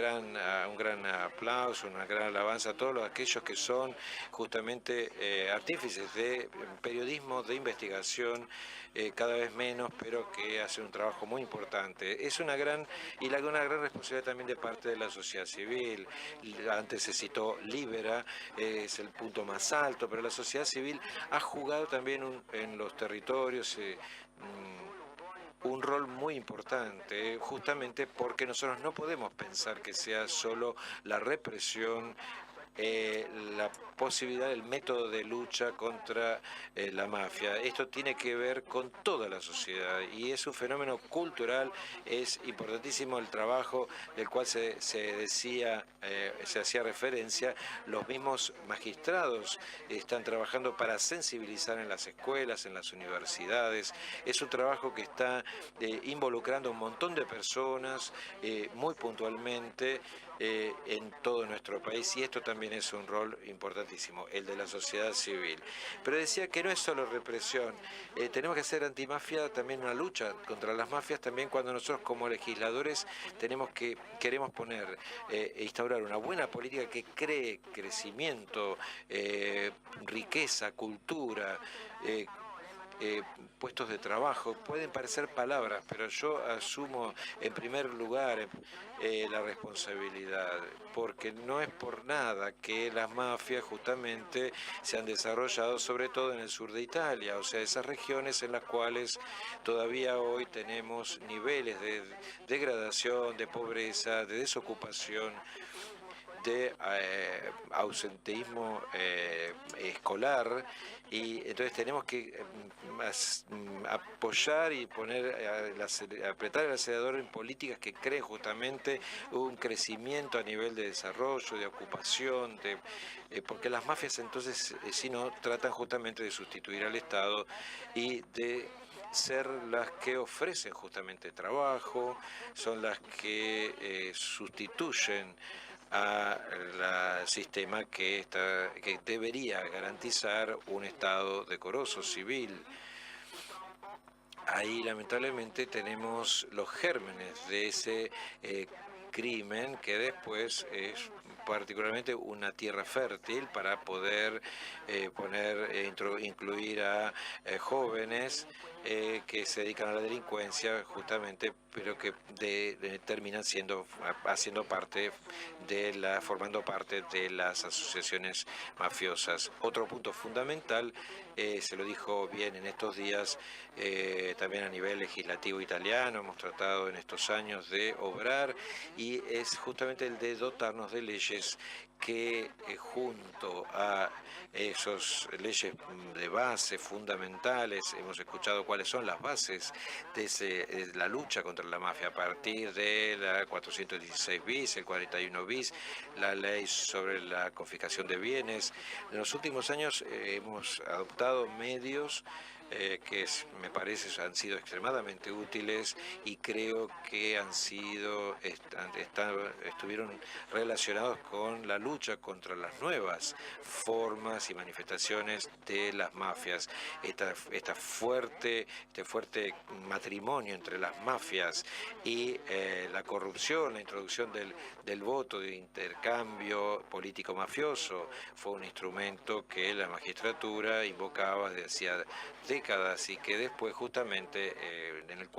gran aplauso, una gran alabanza a todos aquellos que son justamente artífices de periodismo, de investigación, cada vez menos, pero que hacen un trabajo muy importante. Es una gran responsabilidad también de parte de la sociedad civil. Antes se citó Libera, es el punto más alto, pero la sociedad civil ha jugado también en los territorios un rol muy importante, justamente porque nosotros no podemos pensar que sea solo la represión, la posibilidad, el método de lucha contra la mafia. Esto tiene que ver con toda la sociedad, y es un fenómeno cultural. Es importantísimo el trabajo del cual se hacía referencia. Los mismos magistrados están trabajando para sensibilizar en las escuelas, en las universidades. Es un trabajo que está involucrando a un montón de personas muy puntualmente en todo nuestro país, y esto también es un rol importantísimo, el de la sociedad civil. Pero decía que no es solo represión, tenemos que hacer antimafia también una lucha contra las mafias, también cuando nosotros como legisladores queremos instaurar una buena política que cree crecimiento, riqueza, cultura, puestos de trabajo. Pueden parecer palabras, pero yo asumo en primer lugar la responsabilidad, porque no es por nada que las mafias justamente se han desarrollado sobre todo en el sur de Italia, o sea, esas regiones en las cuales todavía hoy tenemos niveles de degradación, de pobreza, de desocupación, de ausenteísmo escolar, y entonces tenemos que apoyar y apretar el acelerador en políticas que creen justamente un crecimiento a nivel de desarrollo, de ocupación, porque las mafias entonces si no tratan justamente de sustituir al Estado y de ser las que ofrecen justamente trabajo, son las que sustituyen al sistema que debería garantizar un Estado decoroso, civil. ahí lamentablemente tenemos los gérmenes de ese crimen que después es particularmente una tierra fértil para poder incluir a jóvenes que se dedican a la delincuencia justamente, pero que terminan haciendo parte formando parte de las asociaciones mafiosas. Otro punto fundamental, se lo dijo bien en estos días, también a nivel legislativo italiano, hemos tratado en estos años de obrar, y es justamente el de dotarnos de leyes que junto a esas leyes de base fundamentales, hemos escuchado cuáles son las bases de la lucha contra la mafia a partir de la 416 bis, el 41 bis, la ley sobre la confiscación de bienes. En los últimos años hemos adoptado medios que me parece han sido extremadamente útiles, y creo que estuvieron relacionados con la lucha contra las nuevas formas y manifestaciones de las mafias. Este fuerte matrimonio entre las mafias y la corrupción, la introducción del voto de intercambio político mafioso, fue un instrumento que la magistratura invocaba desde hacía décadas, y que después justamente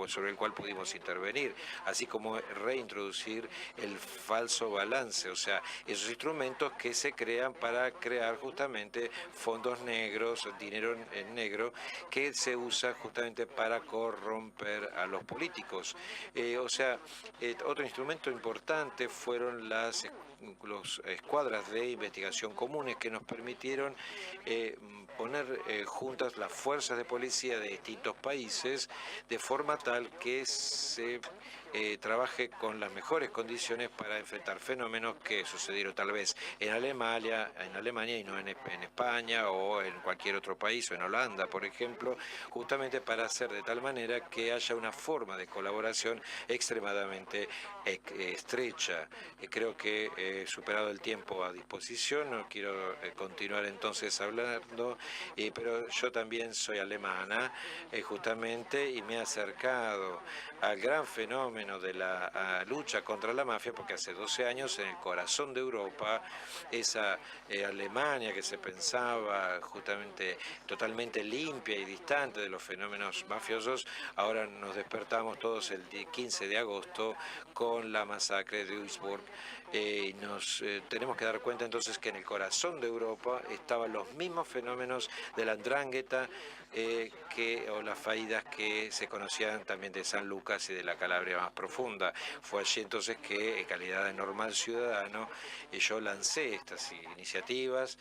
sobre el cual pudimos intervenir, así como reintroducir el falso balance, o sea, esos instrumentos que se crean para crear justamente fondos negros, dinero en negro, que se usa justamente para corromper a los políticos. Otro instrumento importante fueron las escuadras de investigación comunes, que nos permitieron poner juntas las fuerzas de policía de distintos países de forma tal que se trabaje con las mejores condiciones para enfrentar fenómenos que sucedieron tal vez en Alemania y no en España o en cualquier otro país, o en Holanda, por ejemplo, justamente para hacer de tal manera que haya una forma de colaboración extremadamente estrecha. Creo que he superado el tiempo a disposición, no quiero continuar entonces hablando, pero yo también soy alemana justamente, y me he acercado al gran fenómeno de la lucha contra la mafia, porque hace 12 años en el corazón de Europa, esa Alemania que se pensaba justamente totalmente limpia y distante de los fenómenos mafiosos, ahora nos despertamos todos el 15 de agosto con la masacre de Duisburg. Nos tenemos que dar cuenta entonces que en el corazón de Europa estaban los mismos fenómenos de la 'ndrangheta o las faídas que se conocían también de San Lucas y de la Calabria más profunda. Fue allí entonces que, en calidad de normal ciudadano, yo lancé estas iniciativas,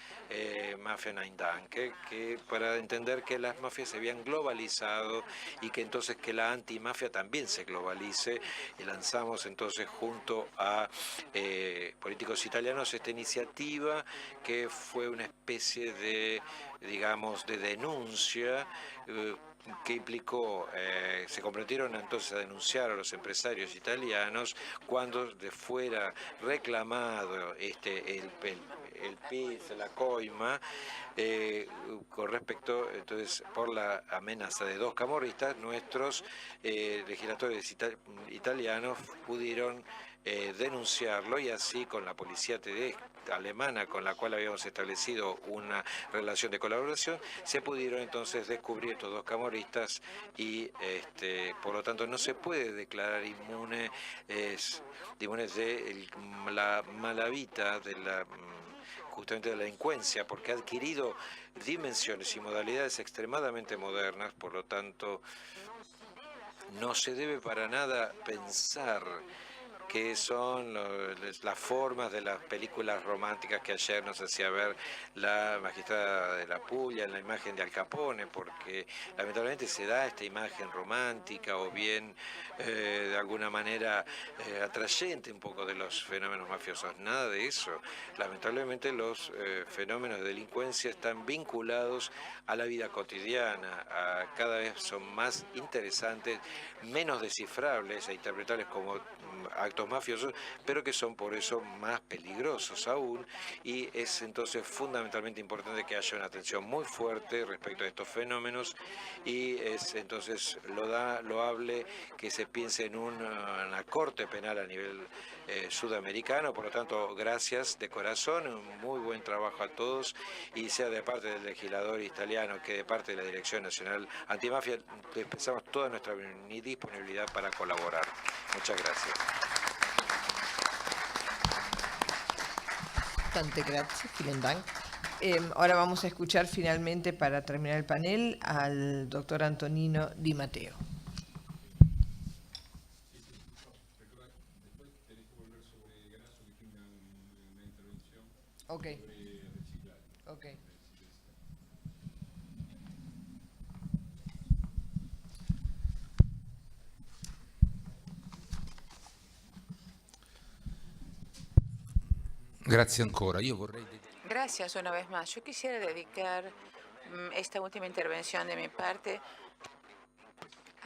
Mafia Nein Danke, que para entender que las mafias se habían globalizado y que entonces que la antimafia también se globalice, y lanzamos entonces junto a políticos italianos esta iniciativa, que fue una especie de, digamos, de denuncia que implicó, se comprometieron entonces a denunciar a los empresarios italianos cuando fuera reclamado el PIF, la coima, con respecto, entonces, por la amenaza de 2 camorristas. Nuestros legisladores italianos pudieron denunciarlo, y así con la policía alemana, con la cual habíamos establecido una relación de colaboración, se pudieron entonces descubrir estos 2 camorristas, y por lo tanto no se puede declarar inmunes de la malavita, justamente de la delincuencia, porque ha adquirido dimensiones y modalidades extremadamente modernas. Por lo tanto, no se debe para nada pensar que son las formas de las películas románticas que ayer nos hacía ver la magistrada de la Puglia en la imagen de Al Capone, porque lamentablemente se da esta imagen romántica, o bien de alguna manera atrayente un poco, de los fenómenos mafiosos. Nada de eso. Lamentablemente los fenómenos de delincuencia están vinculados a la vida cotidiana, cada vez son más interesantes, menos descifrables e interpretables como actos actos mafiosos, pero que son por eso más peligrosos aún, y es entonces fundamentalmente importante que haya una atención muy fuerte respecto a estos fenómenos, y es entonces loable que se piense en una corte penal a nivel sudamericano. Por lo tanto, gracias de corazón, un muy buen trabajo a todos, y sea de parte del legislador italiano que de parte de la Dirección Nacional Antimafia, expresamos toda nuestra disponibilidad para colaborar. Muchas gracias. Tante grazie, vielen Dank. Ahora vamos a escuchar finalmente, para terminar el panel, al doctor Antonino Di Matteo. Ok. Ok. Grazie ancora. Io vorrei Gracias una vez más. Yo quisiera dedicar esta última intervención de mi parte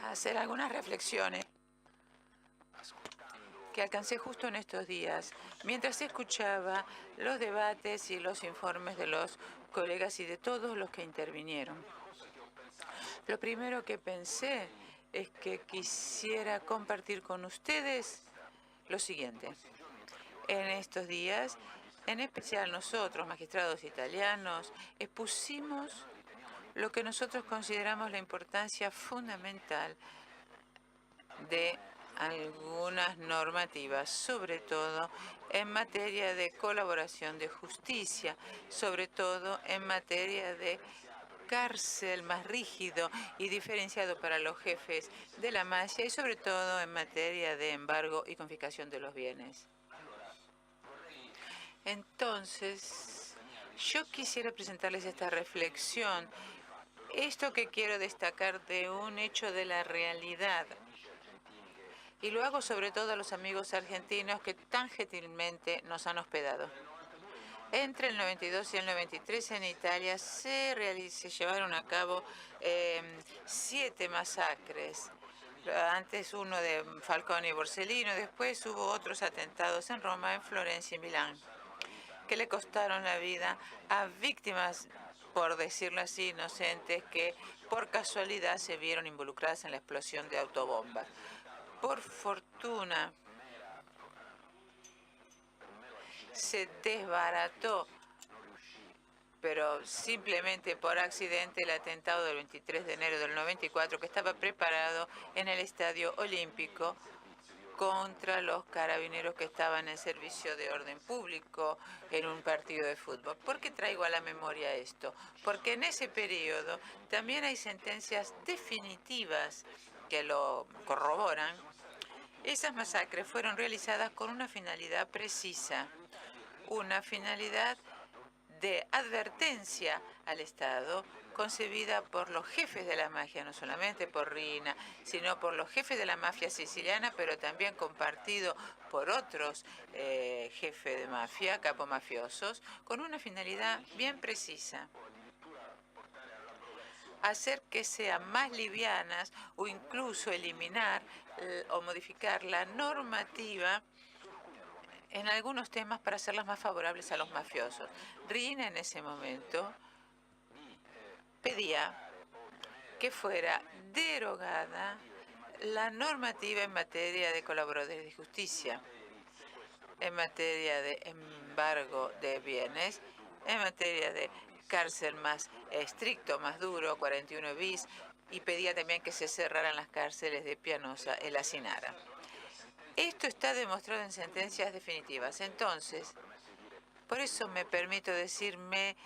a hacer algunas reflexiones que alcancé justo en estos días, mientras escuchaba los debates y los informes de los colegas y de todos los que intervinieron. Lo primero que pensé es que quisiera compartir con ustedes lo siguiente. En estos días, en especial nosotros, magistrados italianos, expusimos lo que nosotros consideramos la importancia fundamental de algunas normativas, sobre todo en materia de colaboración de justicia, sobre todo en materia de cárcel más rígido y diferenciado para los jefes de la mafia, y sobre todo en materia de embargo y confiscación de los bienes. Entonces, yo quisiera presentarles esta reflexión, esto que quiero destacar de un hecho de la realidad. Y lo hago sobre todo a los amigos argentinos que tan gentilmente nos han hospedado. Entre el 92 y el 93 en Italia se llevaron a cabo 7 masacres. Antes uno de Falcone y Borsellino, después hubo otros atentados en Roma, en Florencia y Milán, que le costaron la vida a víctimas, por decirlo así, inocentes, que por casualidad se vieron involucradas en la explosión de autobombas. Por fortuna, se desbarató, pero simplemente por accidente, el atentado del 23 de enero del 94, que estaba preparado en el Estadio Olímpico contra los carabineros que estaban en servicio de orden público en un partido de fútbol. ¿Por qué traigo a la memoria esto? Porque en ese periodo también hay sentencias definitivas que lo corroboran. Esas masacres fueron realizadas con una finalidad precisa, una finalidad de advertencia al Estado, concebida por los jefes de la mafia, no solamente por Riina, sino por los jefes de la mafia siciliana, pero también compartido por otros jefes de mafia, capomafiosos, con una finalidad bien precisa: hacer que sean más livianas o incluso eliminar o modificar la normativa en algunos temas para hacerlas más favorables a los mafiosos. Riina en ese momento pedía que fuera derogada la normativa en materia de colaboradores de justicia, en materia de embargo de bienes, en materia de cárcel más estricto, más duro, 41 bis, y pedía también que se cerraran las cárceles de Pianosa y La Asinara. Esto está demostrado en sentencias definitivas. Entonces, por eso me permito decir, me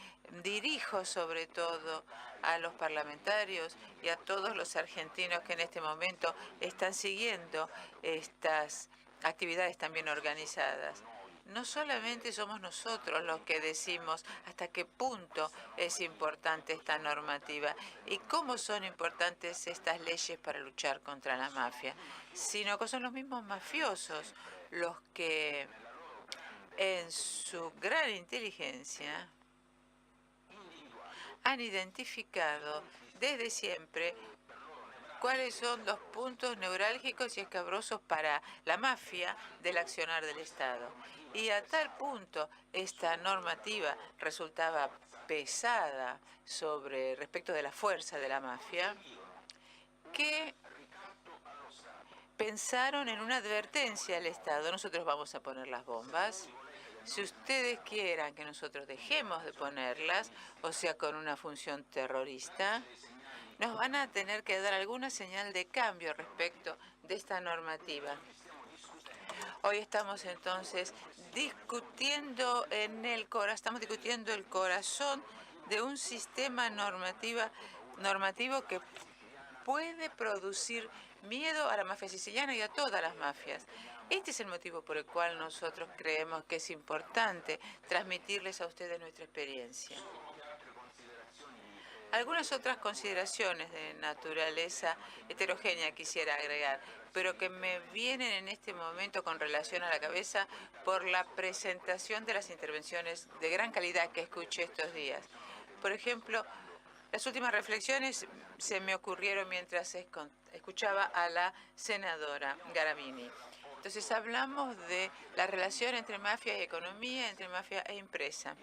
dirijo sobre todo a los parlamentarios y a todos los argentinos que en este momento están siguiendo estas actividades también organizadas. No solamente somos nosotros los que decimos hasta qué punto es importante esta normativa y cómo son importantes estas leyes para luchar contra la mafia, sino que son los mismos mafiosos los que, en su gran inteligencia, han identificado desde siempre cuáles son los puntos neurálgicos y escabrosos para la mafia del accionar del Estado. Y a tal punto esta normativa resultaba pesada respecto de la fuerza de la mafia, que pensaron en una advertencia al Estado: nosotros vamos a poner las bombas. Si ustedes quieran que nosotros dejemos de ponerlas, o sea, con una función terrorista, nos van a tener que dar alguna señal de cambio respecto de esta normativa. Hoy estamos entonces discutiendo estamos discutiendo el corazón de un sistema normativo que puede producir miedo a la mafia siciliana y a todas las mafias. Este es el motivo por el cual nosotros creemos que es importante transmitirles a ustedes nuestra experiencia. Algunas otras consideraciones de naturaleza heterogénea quisiera agregar, pero que me vienen en este momento con relación a la cabeza por la presentación de las intervenciones de gran calidad que escuché estos días. Por ejemplo, las últimas reflexiones se me ocurrieron mientras escuchaba a la senadora Garavini. Entonces hablamos de la relación entre mafia y economía, entre mafia e empresa.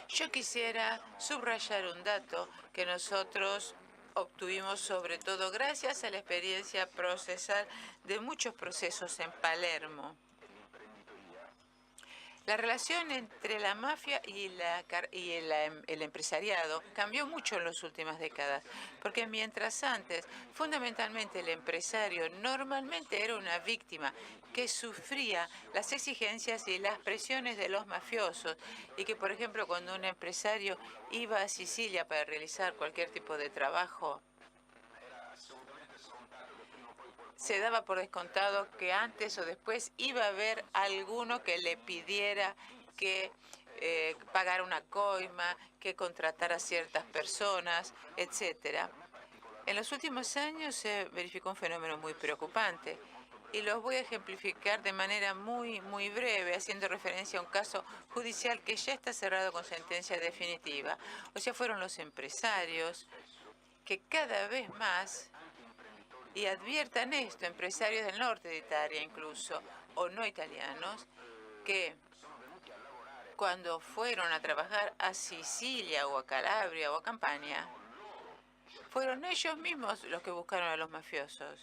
Yo quisiera subrayar un dato que nosotros obtuvimos sobre todo gracias a la experiencia procesal de muchos procesos en Palermo. La relación entre la mafia y el empresariado cambió mucho en las últimas décadas, porque mientras antes, fundamentalmente el empresario normalmente era una víctima que sufría las exigencias y las presiones de los mafiosos, y que, por ejemplo, cuando un empresario iba a Sicilia para realizar cualquier tipo de trabajo, se daba por descontado que antes o después iba a haber alguno que le pidiera que pagara una coima, que contratara a ciertas personas, etc. En los últimos años se verificó un fenómeno muy preocupante, y lo voy a ejemplificar de manera muy breve, haciendo referencia a un caso judicial que ya está cerrado con sentencia definitiva. O sea, fueron los empresarios que cada vez más, y adviertan esto, empresarios del norte de Italia incluso, o no italianos, que cuando fueron a trabajar a Sicilia o a Calabria o a Campania, fueron ellos mismos los que buscaron a los mafiosos.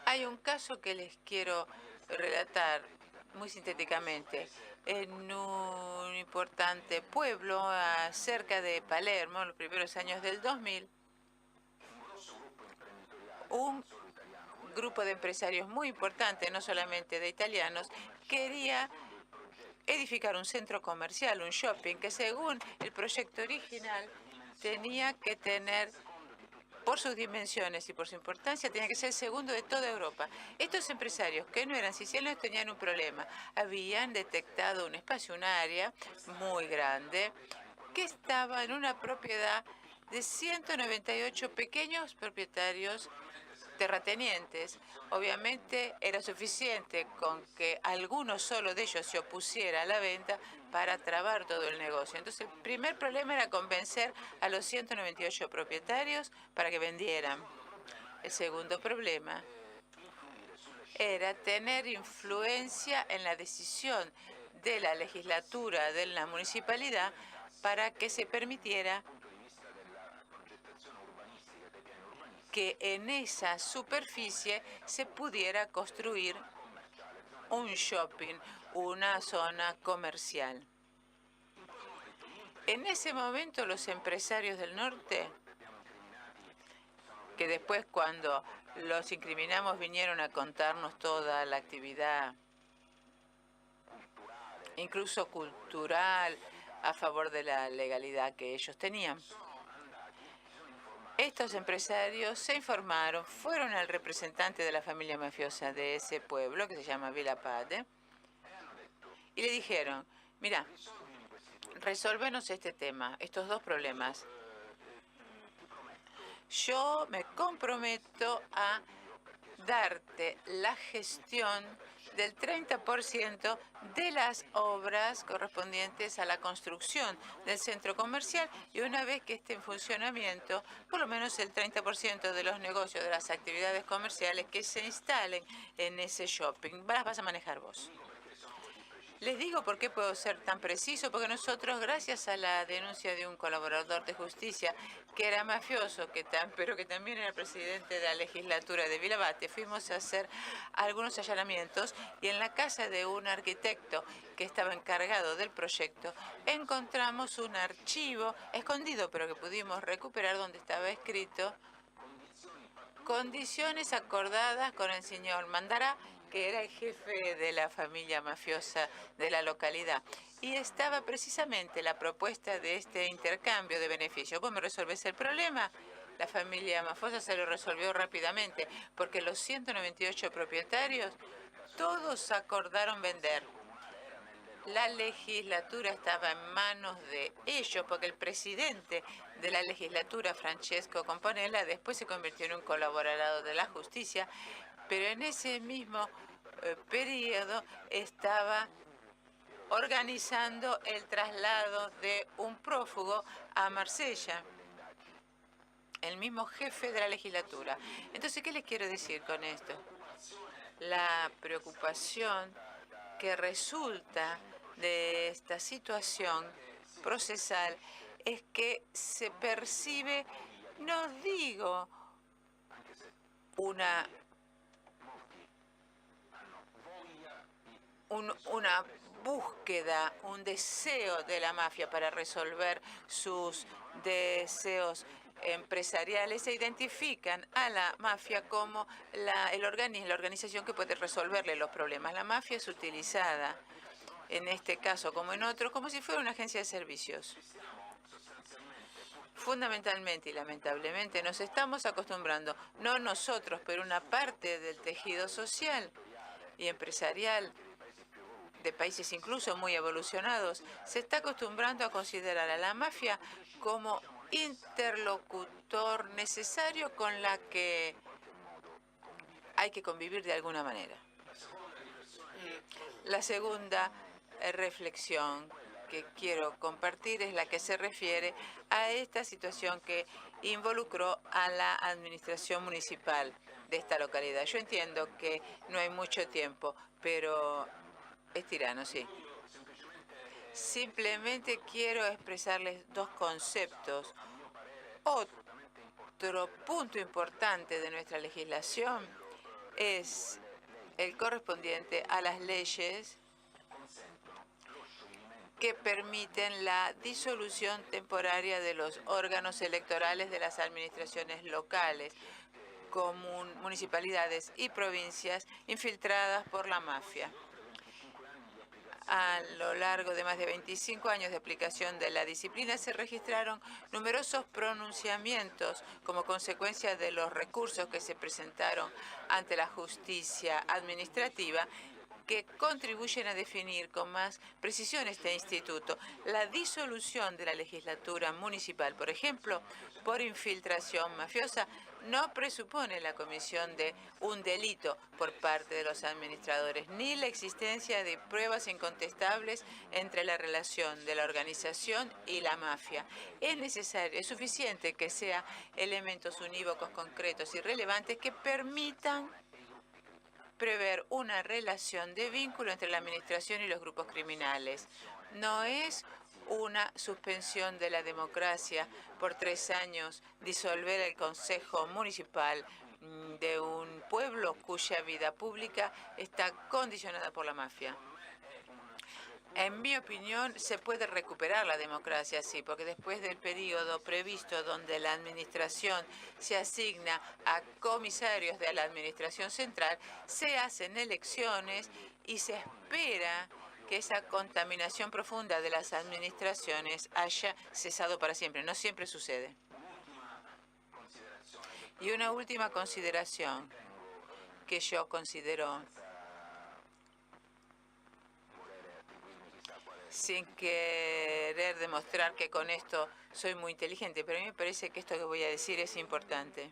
Hay un caso que les quiero relatar muy sintéticamente. En un importante pueblo cerca de Palermo, en los primeros años del 2000, un grupo de empresarios muy importante, no solamente de italianos, quería edificar un centro comercial, un shopping, que según el proyecto original tenía que tener, por sus dimensiones y por su importancia, tenía que ser el segundo de toda Europa. Estos empresarios, que no eran sicilianos, tenían un problema. Habían detectado un espacio, un área muy grande, que estaba en una propiedad de 198 pequeños propietarios terratenientes. Obviamente era suficiente con que alguno solo de ellos se opusiera a la venta para trabar todo el negocio. Entonces, el primer problema era convencer a los 198 propietarios para que vendieran. El segundo problema era tener influencia en la decisión de la legislatura de la municipalidad para que se permitiera que en esa superficie se pudiera construir un shopping, una zona comercial. En ese momento los empresarios del norte, que después cuando los incriminamos vinieron a contarnos toda la actividad, incluso cultural, a favor de la legalidad que ellos tenían. Estos empresarios se informaron, fueron al representante de la familia mafiosa de ese pueblo, que se llama Villa Pade, y le dijeron: mira, resolvenos este tema, estos dos problemas. Yo me comprometo a darte la gestión del 30% de las obras correspondientes a la construcción del centro comercial, y una vez que esté en funcionamiento, por lo menos el 30% de los negocios, de las actividades comerciales que se instalen en ese shopping. Las vas a manejar vos. Les digo por qué puedo ser tan preciso, porque nosotros, gracias a la denuncia de un colaborador de justicia que era mafioso, pero que también era presidente de la legislatura de Vilabate, fuimos a hacer algunos allanamientos y en la casa de un arquitecto que estaba encargado del proyecto encontramos un archivo escondido, pero que pudimos recuperar, donde estaba escrito: condiciones acordadas con el señor Mandará, que era el jefe de la familia mafiosa de la localidad. Y estaba precisamente la propuesta de este intercambio de beneficios. ¿Vos me resolvés el problema? La familia mafiosa se lo resolvió rápidamente, porque los 198 propietarios todos acordaron vender. La legislatura estaba en manos de ellos, porque el presidente de la legislatura, Francesco Componella, después se convirtió en un colaborador de la justicia, pero en ese mismo periodo estaba organizando el traslado de un prófugo a Marsella, el mismo jefe de la legislatura. Entonces, ¿qué les quiero decir con esto? La preocupación que resulta de esta situación procesal es que se percibe, no digo una búsqueda, un deseo de la mafia para resolver sus deseos empresariales. Se identifican a la mafia como la organización que puede resolverle los problemas. La mafia es utilizada, en este caso como en otros, como si fuera una agencia de servicios. Fundamentalmente y lamentablemente nos estamos acostumbrando, no nosotros, pero una parte del tejido social y empresarial de países incluso muy evolucionados, se está acostumbrando a considerar a la mafia como interlocutor necesario con la que hay que convivir de alguna manera. La segunda reflexión que quiero compartir es la que se refiere a esta situación que involucró a la administración municipal de esta localidad. Yo entiendo que no hay mucho tiempo, pero es tirano, sí. Simplemente quiero expresarles dos conceptos. Otro punto importante de nuestra legislación es el correspondiente a las leyes que permiten la disolución temporaria de los órganos electorales de las administraciones locales, municipalidades y provincias infiltradas por la mafia. A lo largo de más de 25 años de aplicación de la disciplina se registraron numerosos pronunciamientos como consecuencia de los recursos que se presentaron ante la justicia administrativa, que contribuyen a definir con más precisión este instituto. La disolución de la legislatura municipal, por ejemplo, por infiltración mafiosa, no presupone la comisión de un delito por parte de los administradores, ni la existencia de pruebas incontestables entre la relación de la organización y la mafia. Es suficiente que sean elementos unívocos, concretos y relevantes que permitan prever una relación de vínculo entre la administración y los grupos criminales. No es una suspensión de la democracia por 3 años disolver el Consejo Municipal de un pueblo cuya vida pública está condicionada por la mafia. En mi opinión, se puede recuperar la democracia, sí, porque después del periodo previsto donde la administración se asigna a comisarios de la administración central, se hacen elecciones y se espera que esa contaminación profunda de las administraciones haya cesado para siempre. No siempre sucede. Y una última consideración que yo considero, sin querer demostrar que con esto soy muy inteligente, pero a mí me parece que esto que voy a decir es importante.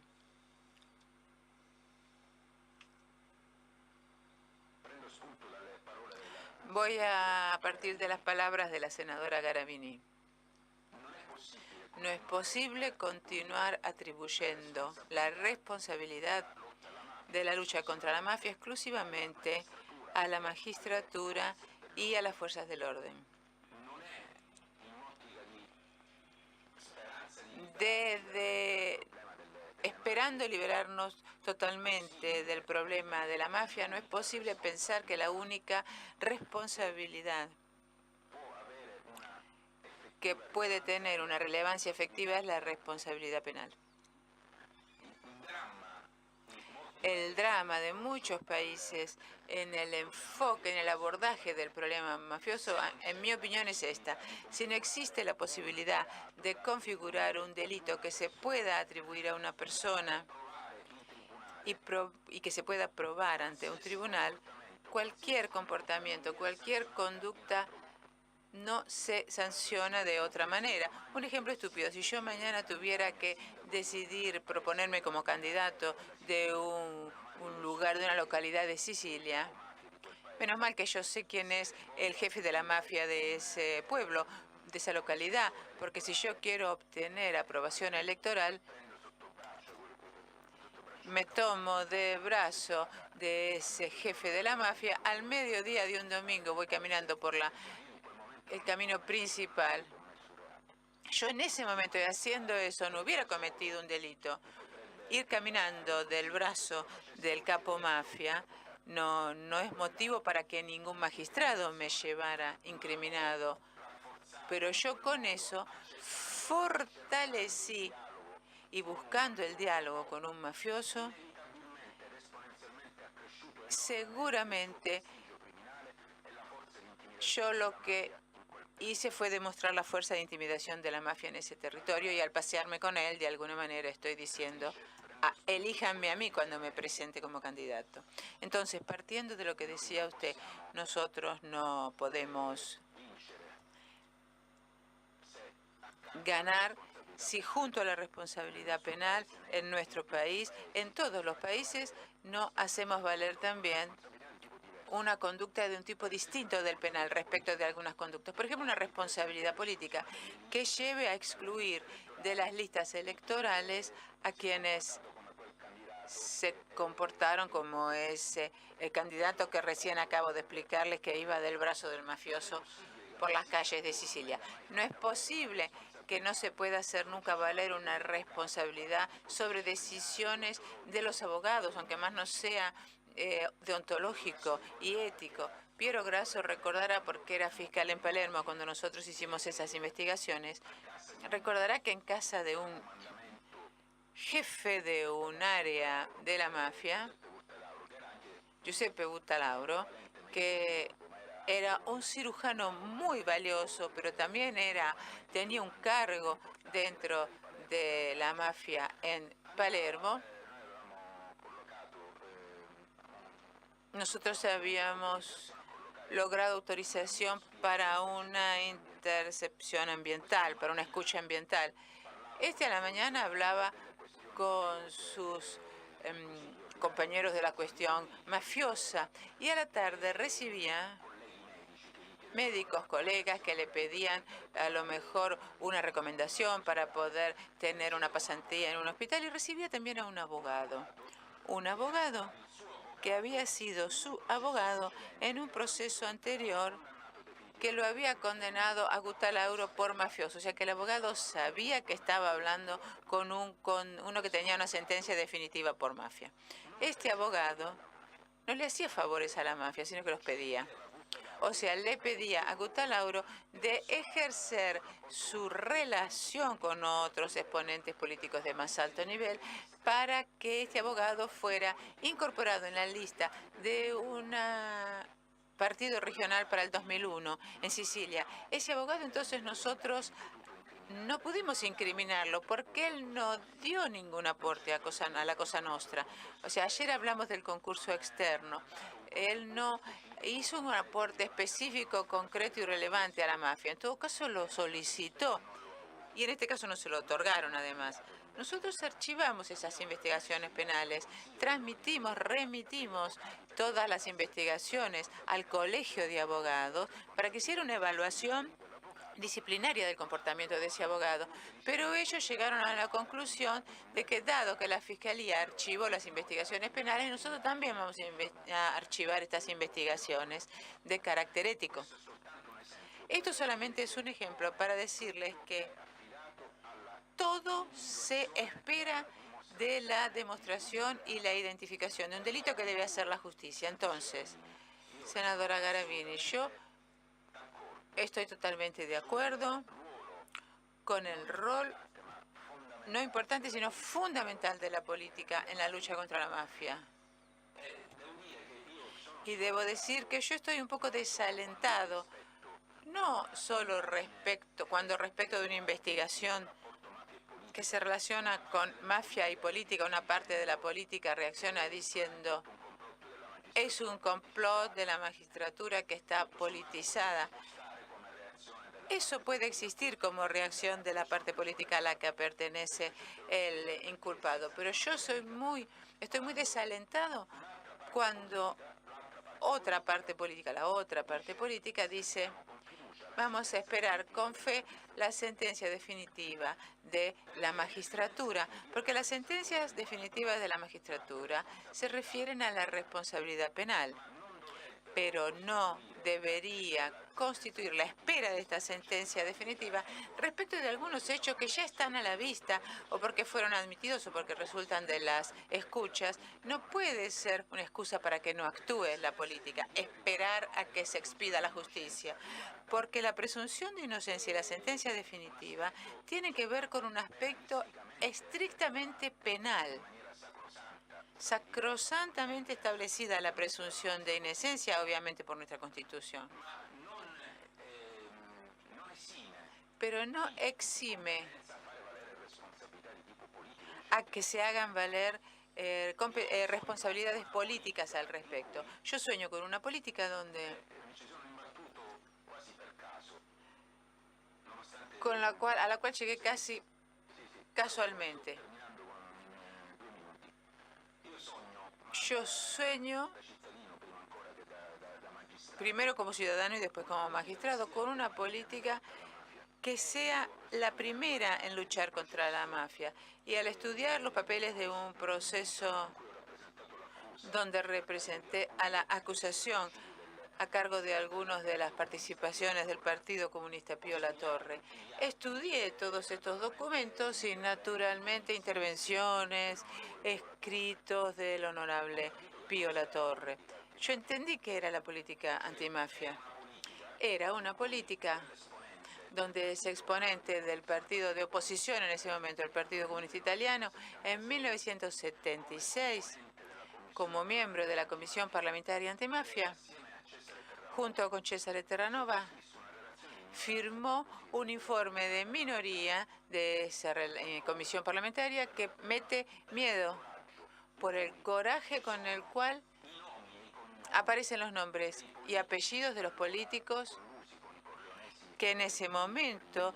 Voy a partir de las palabras de la senadora Garavini. No es posible continuar atribuyendo la responsabilidad de la lucha contra la mafia exclusivamente a la magistratura y a las fuerzas del orden. Esperando liberarnos totalmente del problema de la mafia, no es posible pensar que la única responsabilidad que puede tener una relevancia efectiva es la responsabilidad penal. El drama de muchos países en el enfoque, en el abordaje del problema mafioso, en mi opinión, es esta. Si no existe la posibilidad de configurar un delito que se pueda atribuir a una persona y que se pueda probar ante un tribunal, cualquier comportamiento, cualquier conducta no se sanciona de otra manera. Un ejemplo estúpido: si yo mañana tuviera que decidir proponerme como candidato de un lugar, de una localidad de Sicilia, menos mal que yo sé quién es el jefe de la mafia de ese pueblo, de esa localidad, porque si yo quiero obtener aprobación electoral, me tomo de brazo de ese jefe de la mafia. Al mediodía de un domingo voy caminando por el camino principal. Yo en ese momento, haciendo eso, no hubiera cometido un delito. Ir caminando del brazo del capo mafia no es motivo para que ningún magistrado me llevara incriminado. Pero yo con eso fortalecí, y buscando el diálogo con un mafioso, seguramente yo lo que hice fue demostrar la fuerza de intimidación de la mafia en ese territorio, y al pasearme con él, de alguna manera estoy diciendo: elíjanme a mí cuando me presente como candidato. Entonces, partiendo de lo que decía usted, nosotros no podemos ganar si junto a la responsabilidad penal en nuestro país, en todos los países, no hacemos valer también una conducta de un tipo distinto del penal respecto de algunas conductas. Por ejemplo, una responsabilidad política que lleve a excluir de las listas electorales a quienes se comportaron como ese el candidato que recién acabo de explicarles, que iba del brazo del mafioso por las calles de Sicilia. No es posible que no se pueda hacer nunca valer una responsabilidad sobre decisiones de los abogados, aunque más no sea deontológico y ético. Piero Grasso recordará, porque era fiscal en Palermo cuando nosotros hicimos esas investigaciones, recordará que en casa de un jefe de un área de la mafia, Giuseppe Buttalauro, que era un cirujano muy valioso, pero también tenía un cargo dentro de la mafia en Palermo. Nosotros habíamos logrado autorización para una intercepción ambiental, para una escucha ambiental. A la mañana hablaba con sus compañeros de la cuestión mafiosa, y a la tarde recibía médicos, colegas que le pedían a lo mejor una recomendación para poder tener una pasantía en un hospital, y recibía también a un abogado que había sido su abogado en un proceso anterior que lo había condenado a Buttalauro por mafioso. O sea que el abogado sabía que estaba hablando con uno que tenía una sentencia definitiva por mafia. Este abogado no le hacía favores a la mafia, sino que los pedía. O sea, le pedía a Buttalauro de ejercer su relación con otros exponentes políticos de más alto nivel para que este abogado fuera incorporado en la lista de un partido regional para el 2001 en Sicilia. Ese abogado, entonces, nosotros no pudimos incriminarlo porque él no dio ningún aporte a la Cosa Nostra. O sea, ayer hablamos del concurso externo. Él no hizo un aporte específico, concreto y relevante a la mafia. En todo caso, lo solicitó. Y en este caso no se lo otorgaron, además. nosotros archivamos esas investigaciones penales, transmitimos, remitimos todas las investigaciones al Colegio de Abogados para que hiciera una evaluación disciplinaria del comportamiento de ese abogado, pero ellos llegaron a la conclusión de que dado que la Fiscalía archivó las investigaciones penales, nosotros también vamos a archivar estas investigaciones de carácter ético. Esto solamente es un ejemplo para decirles que todo se espera de la demostración y la identificación de un delito que debe hacer la justicia. Entonces, senadora Garavini, yo estoy totalmente de acuerdo con el rol no importante, sino fundamental de la política en la lucha contra la mafia. Y debo decir que yo estoy un poco desalentado, no solo respecto de una investigación que se relaciona con mafia y política, una parte de la política reacciona diciendo es un complot de la magistratura que está politizada. Eso puede existir como reacción de la parte política a la que pertenece el inculpado, pero yo estoy muy desalentado cuando la otra parte política dice vamos a esperar con fe la sentencia definitiva de la magistratura, porque las sentencias definitivas de la magistratura se refieren a la responsabilidad penal, pero no debería constituir la espera de esta sentencia definitiva respecto de algunos hechos que ya están a la vista o porque fueron admitidos o porque resultan de las escuchas. No puede ser una excusa para que no actúe la política, esperar a que se expida la justicia, porque la presunción de inocencia y la sentencia definitiva tienen que ver con un aspecto estrictamente penal. Sacrosantamente establecida la presunción de inocencia, obviamente por nuestra Constitución, pero no exime a que se hagan valer responsabilidades políticas al respecto. Yo sueño con una política a la cual llegué casi casualmente. Yo sueño, primero como ciudadano y después como magistrado, con una política que sea la primera en luchar contra la mafia. Y al estudiar los papeles de un proceso donde representé a la acusación a cargo de algunas de las participaciones del Partido Comunista Pío Latorre, estudié todos estos documentos y naturalmente intervenciones, escritos del honorable Pío Latorre. Yo entendí que era la política antimafia. Era una política donde ese exponente del partido de oposición en ese momento, el Partido Comunista Italiano, en 1976, como miembro de la Comisión Parlamentaria Antimafia, junto con Cesare Terranova, firmó un informe de minoría de esa comisión parlamentaria que mete miedo por el coraje con el cual aparecen los nombres y apellidos de los políticos que en ese momento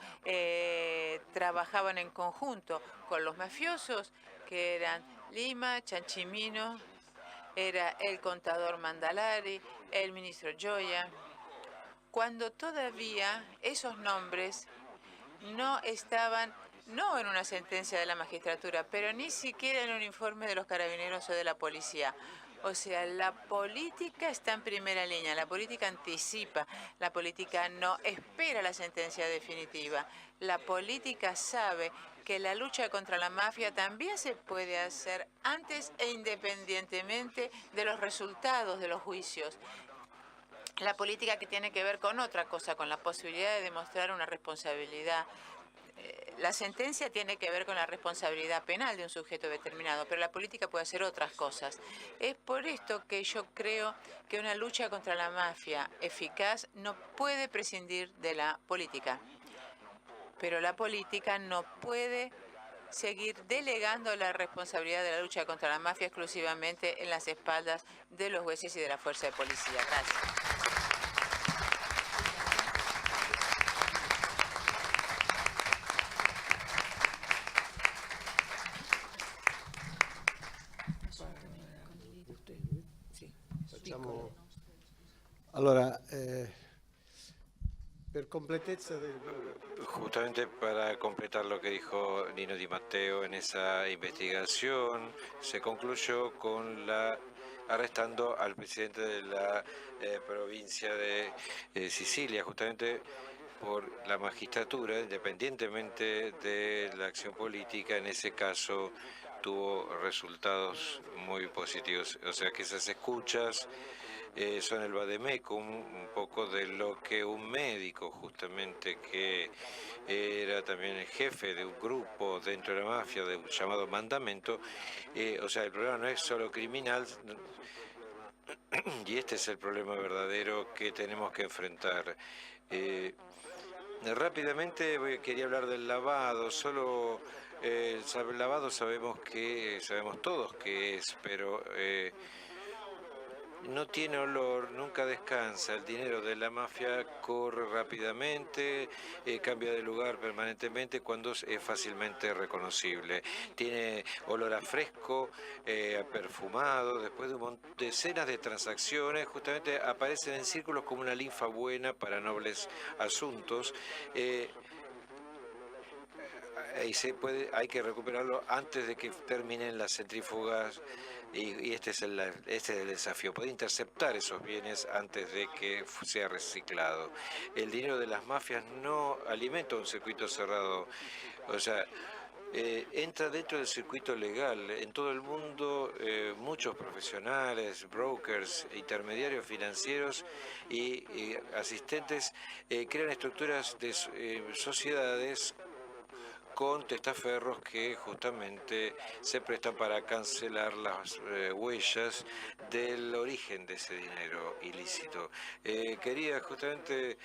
trabajaban en conjunto con los mafiosos, que eran Lima, Chanchimino, era el contador Mandalari, el ministro Gioia, cuando todavía esos nombres no estaban, no en una sentencia de la magistratura, pero ni siquiera en un informe de los carabineros o de la policía. O sea, la política está en primera línea, la política anticipa, la política no espera la sentencia definitiva. La política sabe que la lucha contra la mafia también se puede hacer antes e independientemente de los resultados de los juicios. La política que tiene que ver con otra cosa, con la posibilidad de demostrar una responsabilidad. La sentencia tiene que ver con la responsabilidad penal de un sujeto determinado, pero la política puede hacer otras cosas. Es por esto que yo creo que una lucha contra la mafia eficaz no puede prescindir de la política. Pero la política no puede seguir delegando la responsabilidad de la lucha contra la mafia exclusivamente en las espaldas de los jueces y de la fuerza de policía. Gracias. Allora, per completezza Justamente para completar lo que dijo Nino Di Matteo, en esa investigación se concluyó con arrestando al presidente de la provincia de Sicilia, justamente por la magistratura, independientemente de la acción política, en ese caso tuvo resultados muy positivos. O sea que esas escuchas son el vademecum un poco de lo que un médico justamente que era también el jefe de un grupo dentro de la mafia de un llamado mandamento, o sea, el problema no es solo criminal, y este es el problema verdadero que tenemos que enfrentar. Rápidamente quería hablar del lavado, solo el lavado sabemos todos qué es, pero no tiene olor, nunca descansa. El dinero de la mafia corre rápidamente, cambia de lugar permanentemente cuando es fácilmente reconocible. Tiene olor a fresco, a perfumado. Después de decenas de transacciones, justamente aparecen en círculos como una linfa buena para nobles asuntos. Hay que recuperarlo antes de que terminen las centrífugas. Y este es el desafío, poder interceptar esos bienes antes de que sea reciclado. El dinero de las mafias no alimenta un circuito cerrado, o sea, entra dentro del circuito legal. En todo el mundo, muchos profesionales, brokers, intermediarios financieros y asistentes crean estructuras de sociedades con testaferros que justamente se prestan para cancelar las huellas del origen de ese dinero ilícito. Quería justamente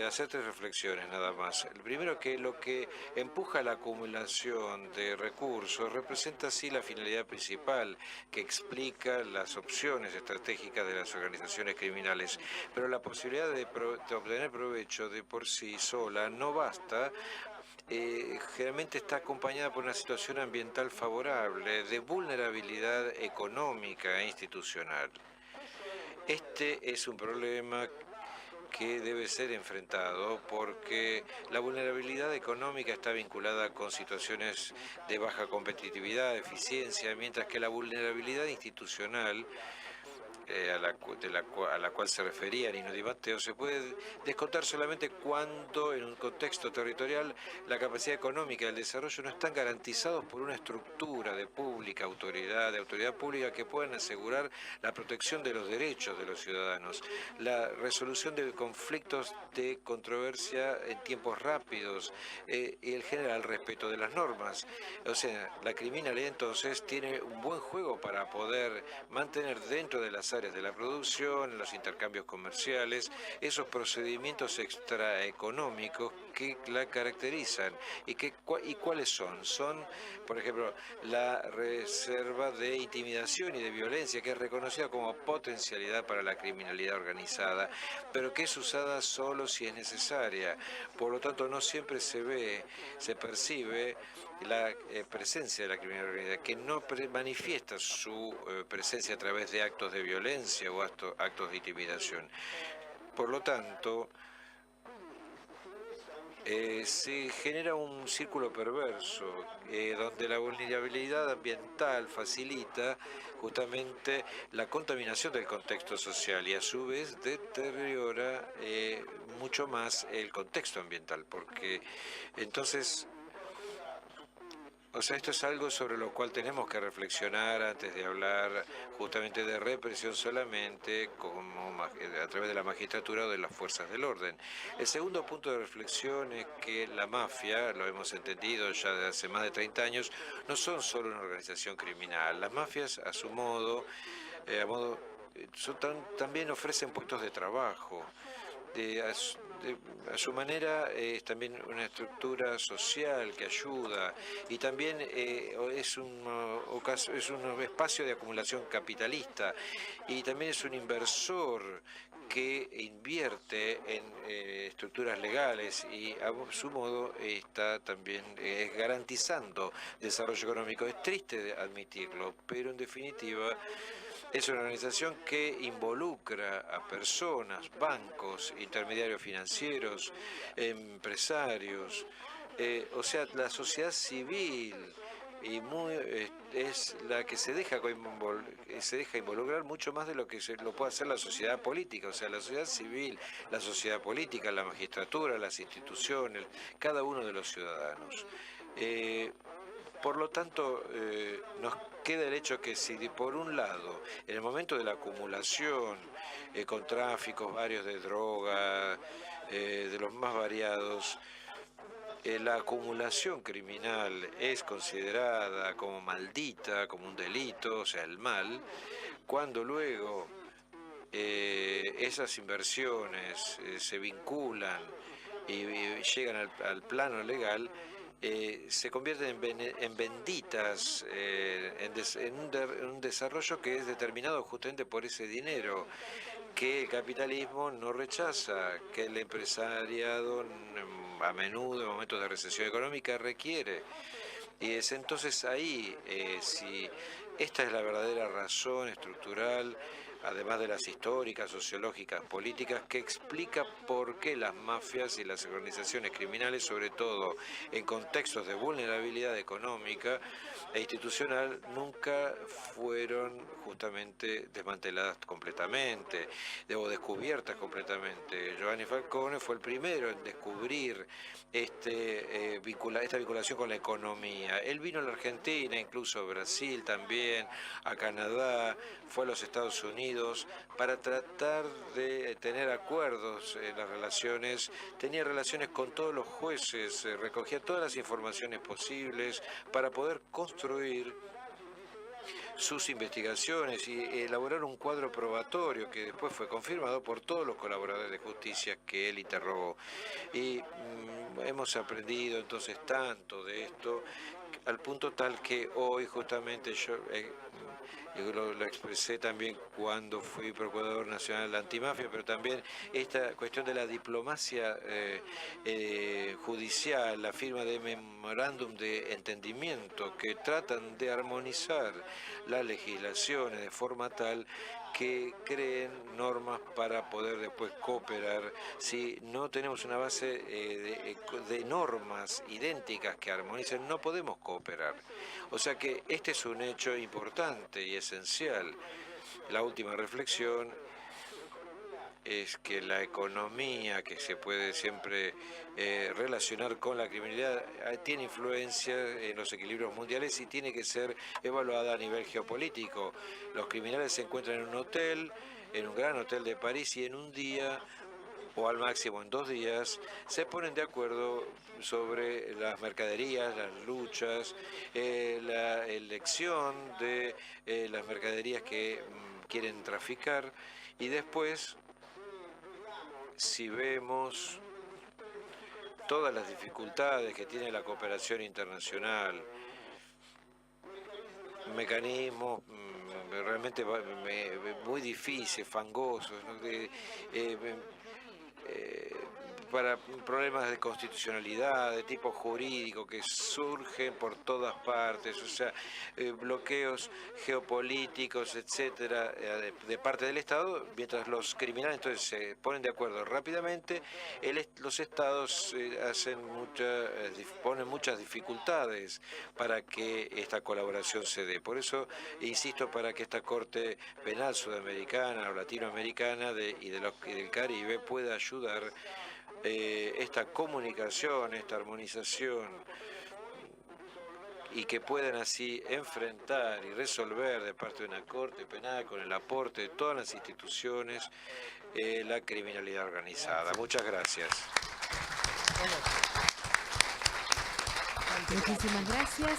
hacer tres reflexiones nada más. El primero, que lo que empuja la acumulación de recursos representa así la finalidad principal que explica las opciones estratégicas de las organizaciones criminales, pero la posibilidad de obtener provecho de por sí sola no basta. Generalmente está acompañada por una situación ambiental favorable, de vulnerabilidad económica e institucional. Este es un problema que debe ser enfrentado porque la vulnerabilidad económica está vinculada con situaciones de baja competitividad, eficiencia, mientras que la vulnerabilidad institucional a la cual se refería Nino Di Matteo, se puede descontar solamente cuando en un contexto territorial la capacidad económica y el desarrollo no están garantizados por una estructura de autoridad pública que puedan asegurar la protección de los derechos de los ciudadanos, la resolución de conflictos de controversia en tiempos rápidos y el general respeto de las normas. O sea, la criminalidad entonces tiene un buen juego para poder mantener dentro de las áreas de la producción, los intercambios comerciales, esos procedimientos extraeconómicos que la caracterizan. ¿Y cuáles son? Son, por ejemplo, la reserva de intimidación y de violencia, que es reconocida como potencialidad para la criminalidad organizada, pero que es usada solo si es necesaria. Por lo tanto, no siempre se percibe la presencia de la criminalidad organizada, que no manifiesta su presencia a través de actos de violencia o actos de intimidación. Por lo tanto, se genera un círculo perverso donde la vulnerabilidad ambiental facilita justamente la contaminación del contexto social y a su vez deteriora mucho más el contexto ambiental, porque entonces, o sea, esto es algo sobre lo cual tenemos que reflexionar antes de hablar justamente de represión solamente a través de la magistratura o de las fuerzas del orden. El segundo punto de reflexión es que la mafia, lo hemos entendido ya desde hace más de 30 años, no son solo una organización criminal. Las mafias, a su modo, también ofrecen puestos de trabajo. a su manera es también una estructura social que ayuda y también es es un espacio de acumulación capitalista y también es un inversor que invierte en estructuras legales y a su modo está también garantizando desarrollo económico. Es triste admitirlo, pero en definitiva es una organización que involucra a personas, bancos, intermediarios financieros, empresarios, o sea, la sociedad civil y es la que se deja involucrar mucho más de lo que lo puede hacer la sociedad política, o sea, la sociedad civil, la sociedad política, la magistratura, las instituciones, cada uno de los ciudadanos. Por lo tanto, nos queda el hecho que si por un lado, en el momento de la acumulación, con tráficos varios de droga, de los más variados, la acumulación criminal es considerada como maldita, como un delito, o sea, el mal, cuando luego esas inversiones se vinculan y llegan al plano legal, se convierten en benditas, en un desarrollo que es determinado justamente por ese dinero que el capitalismo no rechaza, que el empresariado a menudo en momentos de recesión económica requiere. Y es entonces ahí, si esta es la verdadera razón estructural, además de las históricas, sociológicas, políticas, que explica por qué las mafias y las organizaciones criminales, sobre todo en contextos de vulnerabilidad económica e institucional, nunca fueron justamente desmanteladas completamente o descubiertas completamente. Giovanni Falcone fue el primero en descubrir esta vinculación con la economía. Él vino a la Argentina, incluso a Brasil también, a Canadá, fue a los Estados Unidos para tratar de tener acuerdos en las relaciones, tenía relaciones con todos los jueces, recogía todas las informaciones posibles para poder construir sus investigaciones y elaborar un cuadro probatorio que después fue confirmado por todos los colaboradores de justicia que él interrogó. Y hemos aprendido entonces tanto de esto, al punto tal que hoy justamente yo lo expresé también cuando fui Procurador Nacional Antimafia, pero también esta cuestión de la diplomacia judicial, la firma de memorándum de entendimiento que tratan de armonizar las legislaciones de forma tal que creen normas para poder después cooperar. Si no tenemos una base de normas idénticas que armonicen, no podemos cooperar. O sea que este es un hecho importante y esencial. La última reflexión es que la economía, que se puede siempre relacionar con la criminalidad, tiene influencia en los equilibrios mundiales y tiene que ser evaluada a nivel geopolítico. Los criminales se encuentran en un hotel, en un gran hotel de París, y en un día, o al máximo en 2 días, se ponen de acuerdo sobre las mercaderías, las luchas, la elección de las mercaderías que quieren traficar, y después, si vemos todas las dificultades que tiene la cooperación internacional, mecanismos realmente muy difíciles, fangosos, ¿no? Para problemas de constitucionalidad, de tipo jurídico, que surgen por todas partes, o sea, bloqueos geopolíticos, etcétera, de parte del Estado, mientras los criminales entonces se ponen de acuerdo rápidamente, los Estados ponen muchas dificultades para que esta colaboración se dé. Por eso insisto para que esta Corte Penal Sudamericana o Latinoamericana y del Caribe pueda ayudar esta comunicación, esta armonización, y que puedan así enfrentar y resolver de parte de una Corte Penal, con el aporte de todas las instituciones, la criminalidad organizada. Muchas gracias. Muchísimas gracias.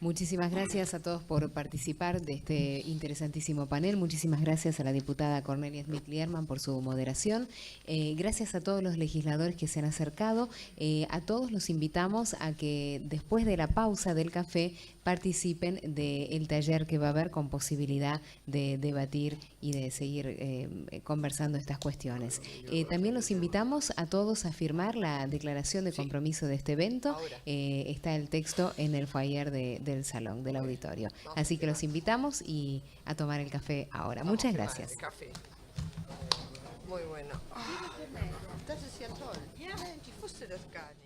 Muchísimas gracias a todos por participar de este interesantísimo panel. Muchísimas gracias a la diputada Cornelia Smith-Lierman por su moderación. Gracias a todos los legisladores que se han acercado. A todos los invitamos a que después de la pausa del café participen del taller que va a haber con posibilidad de debatir y de seguir conversando estas cuestiones. También los invitamos a todos a firmar la declaración de compromiso de este evento. Está el texto en el foyer del salón, del auditorio. Así que los invitamos y a tomar el café ahora. Muchas gracias. Muy bueno. Das ist ja toll. Ja, ich wusste das gar nicht.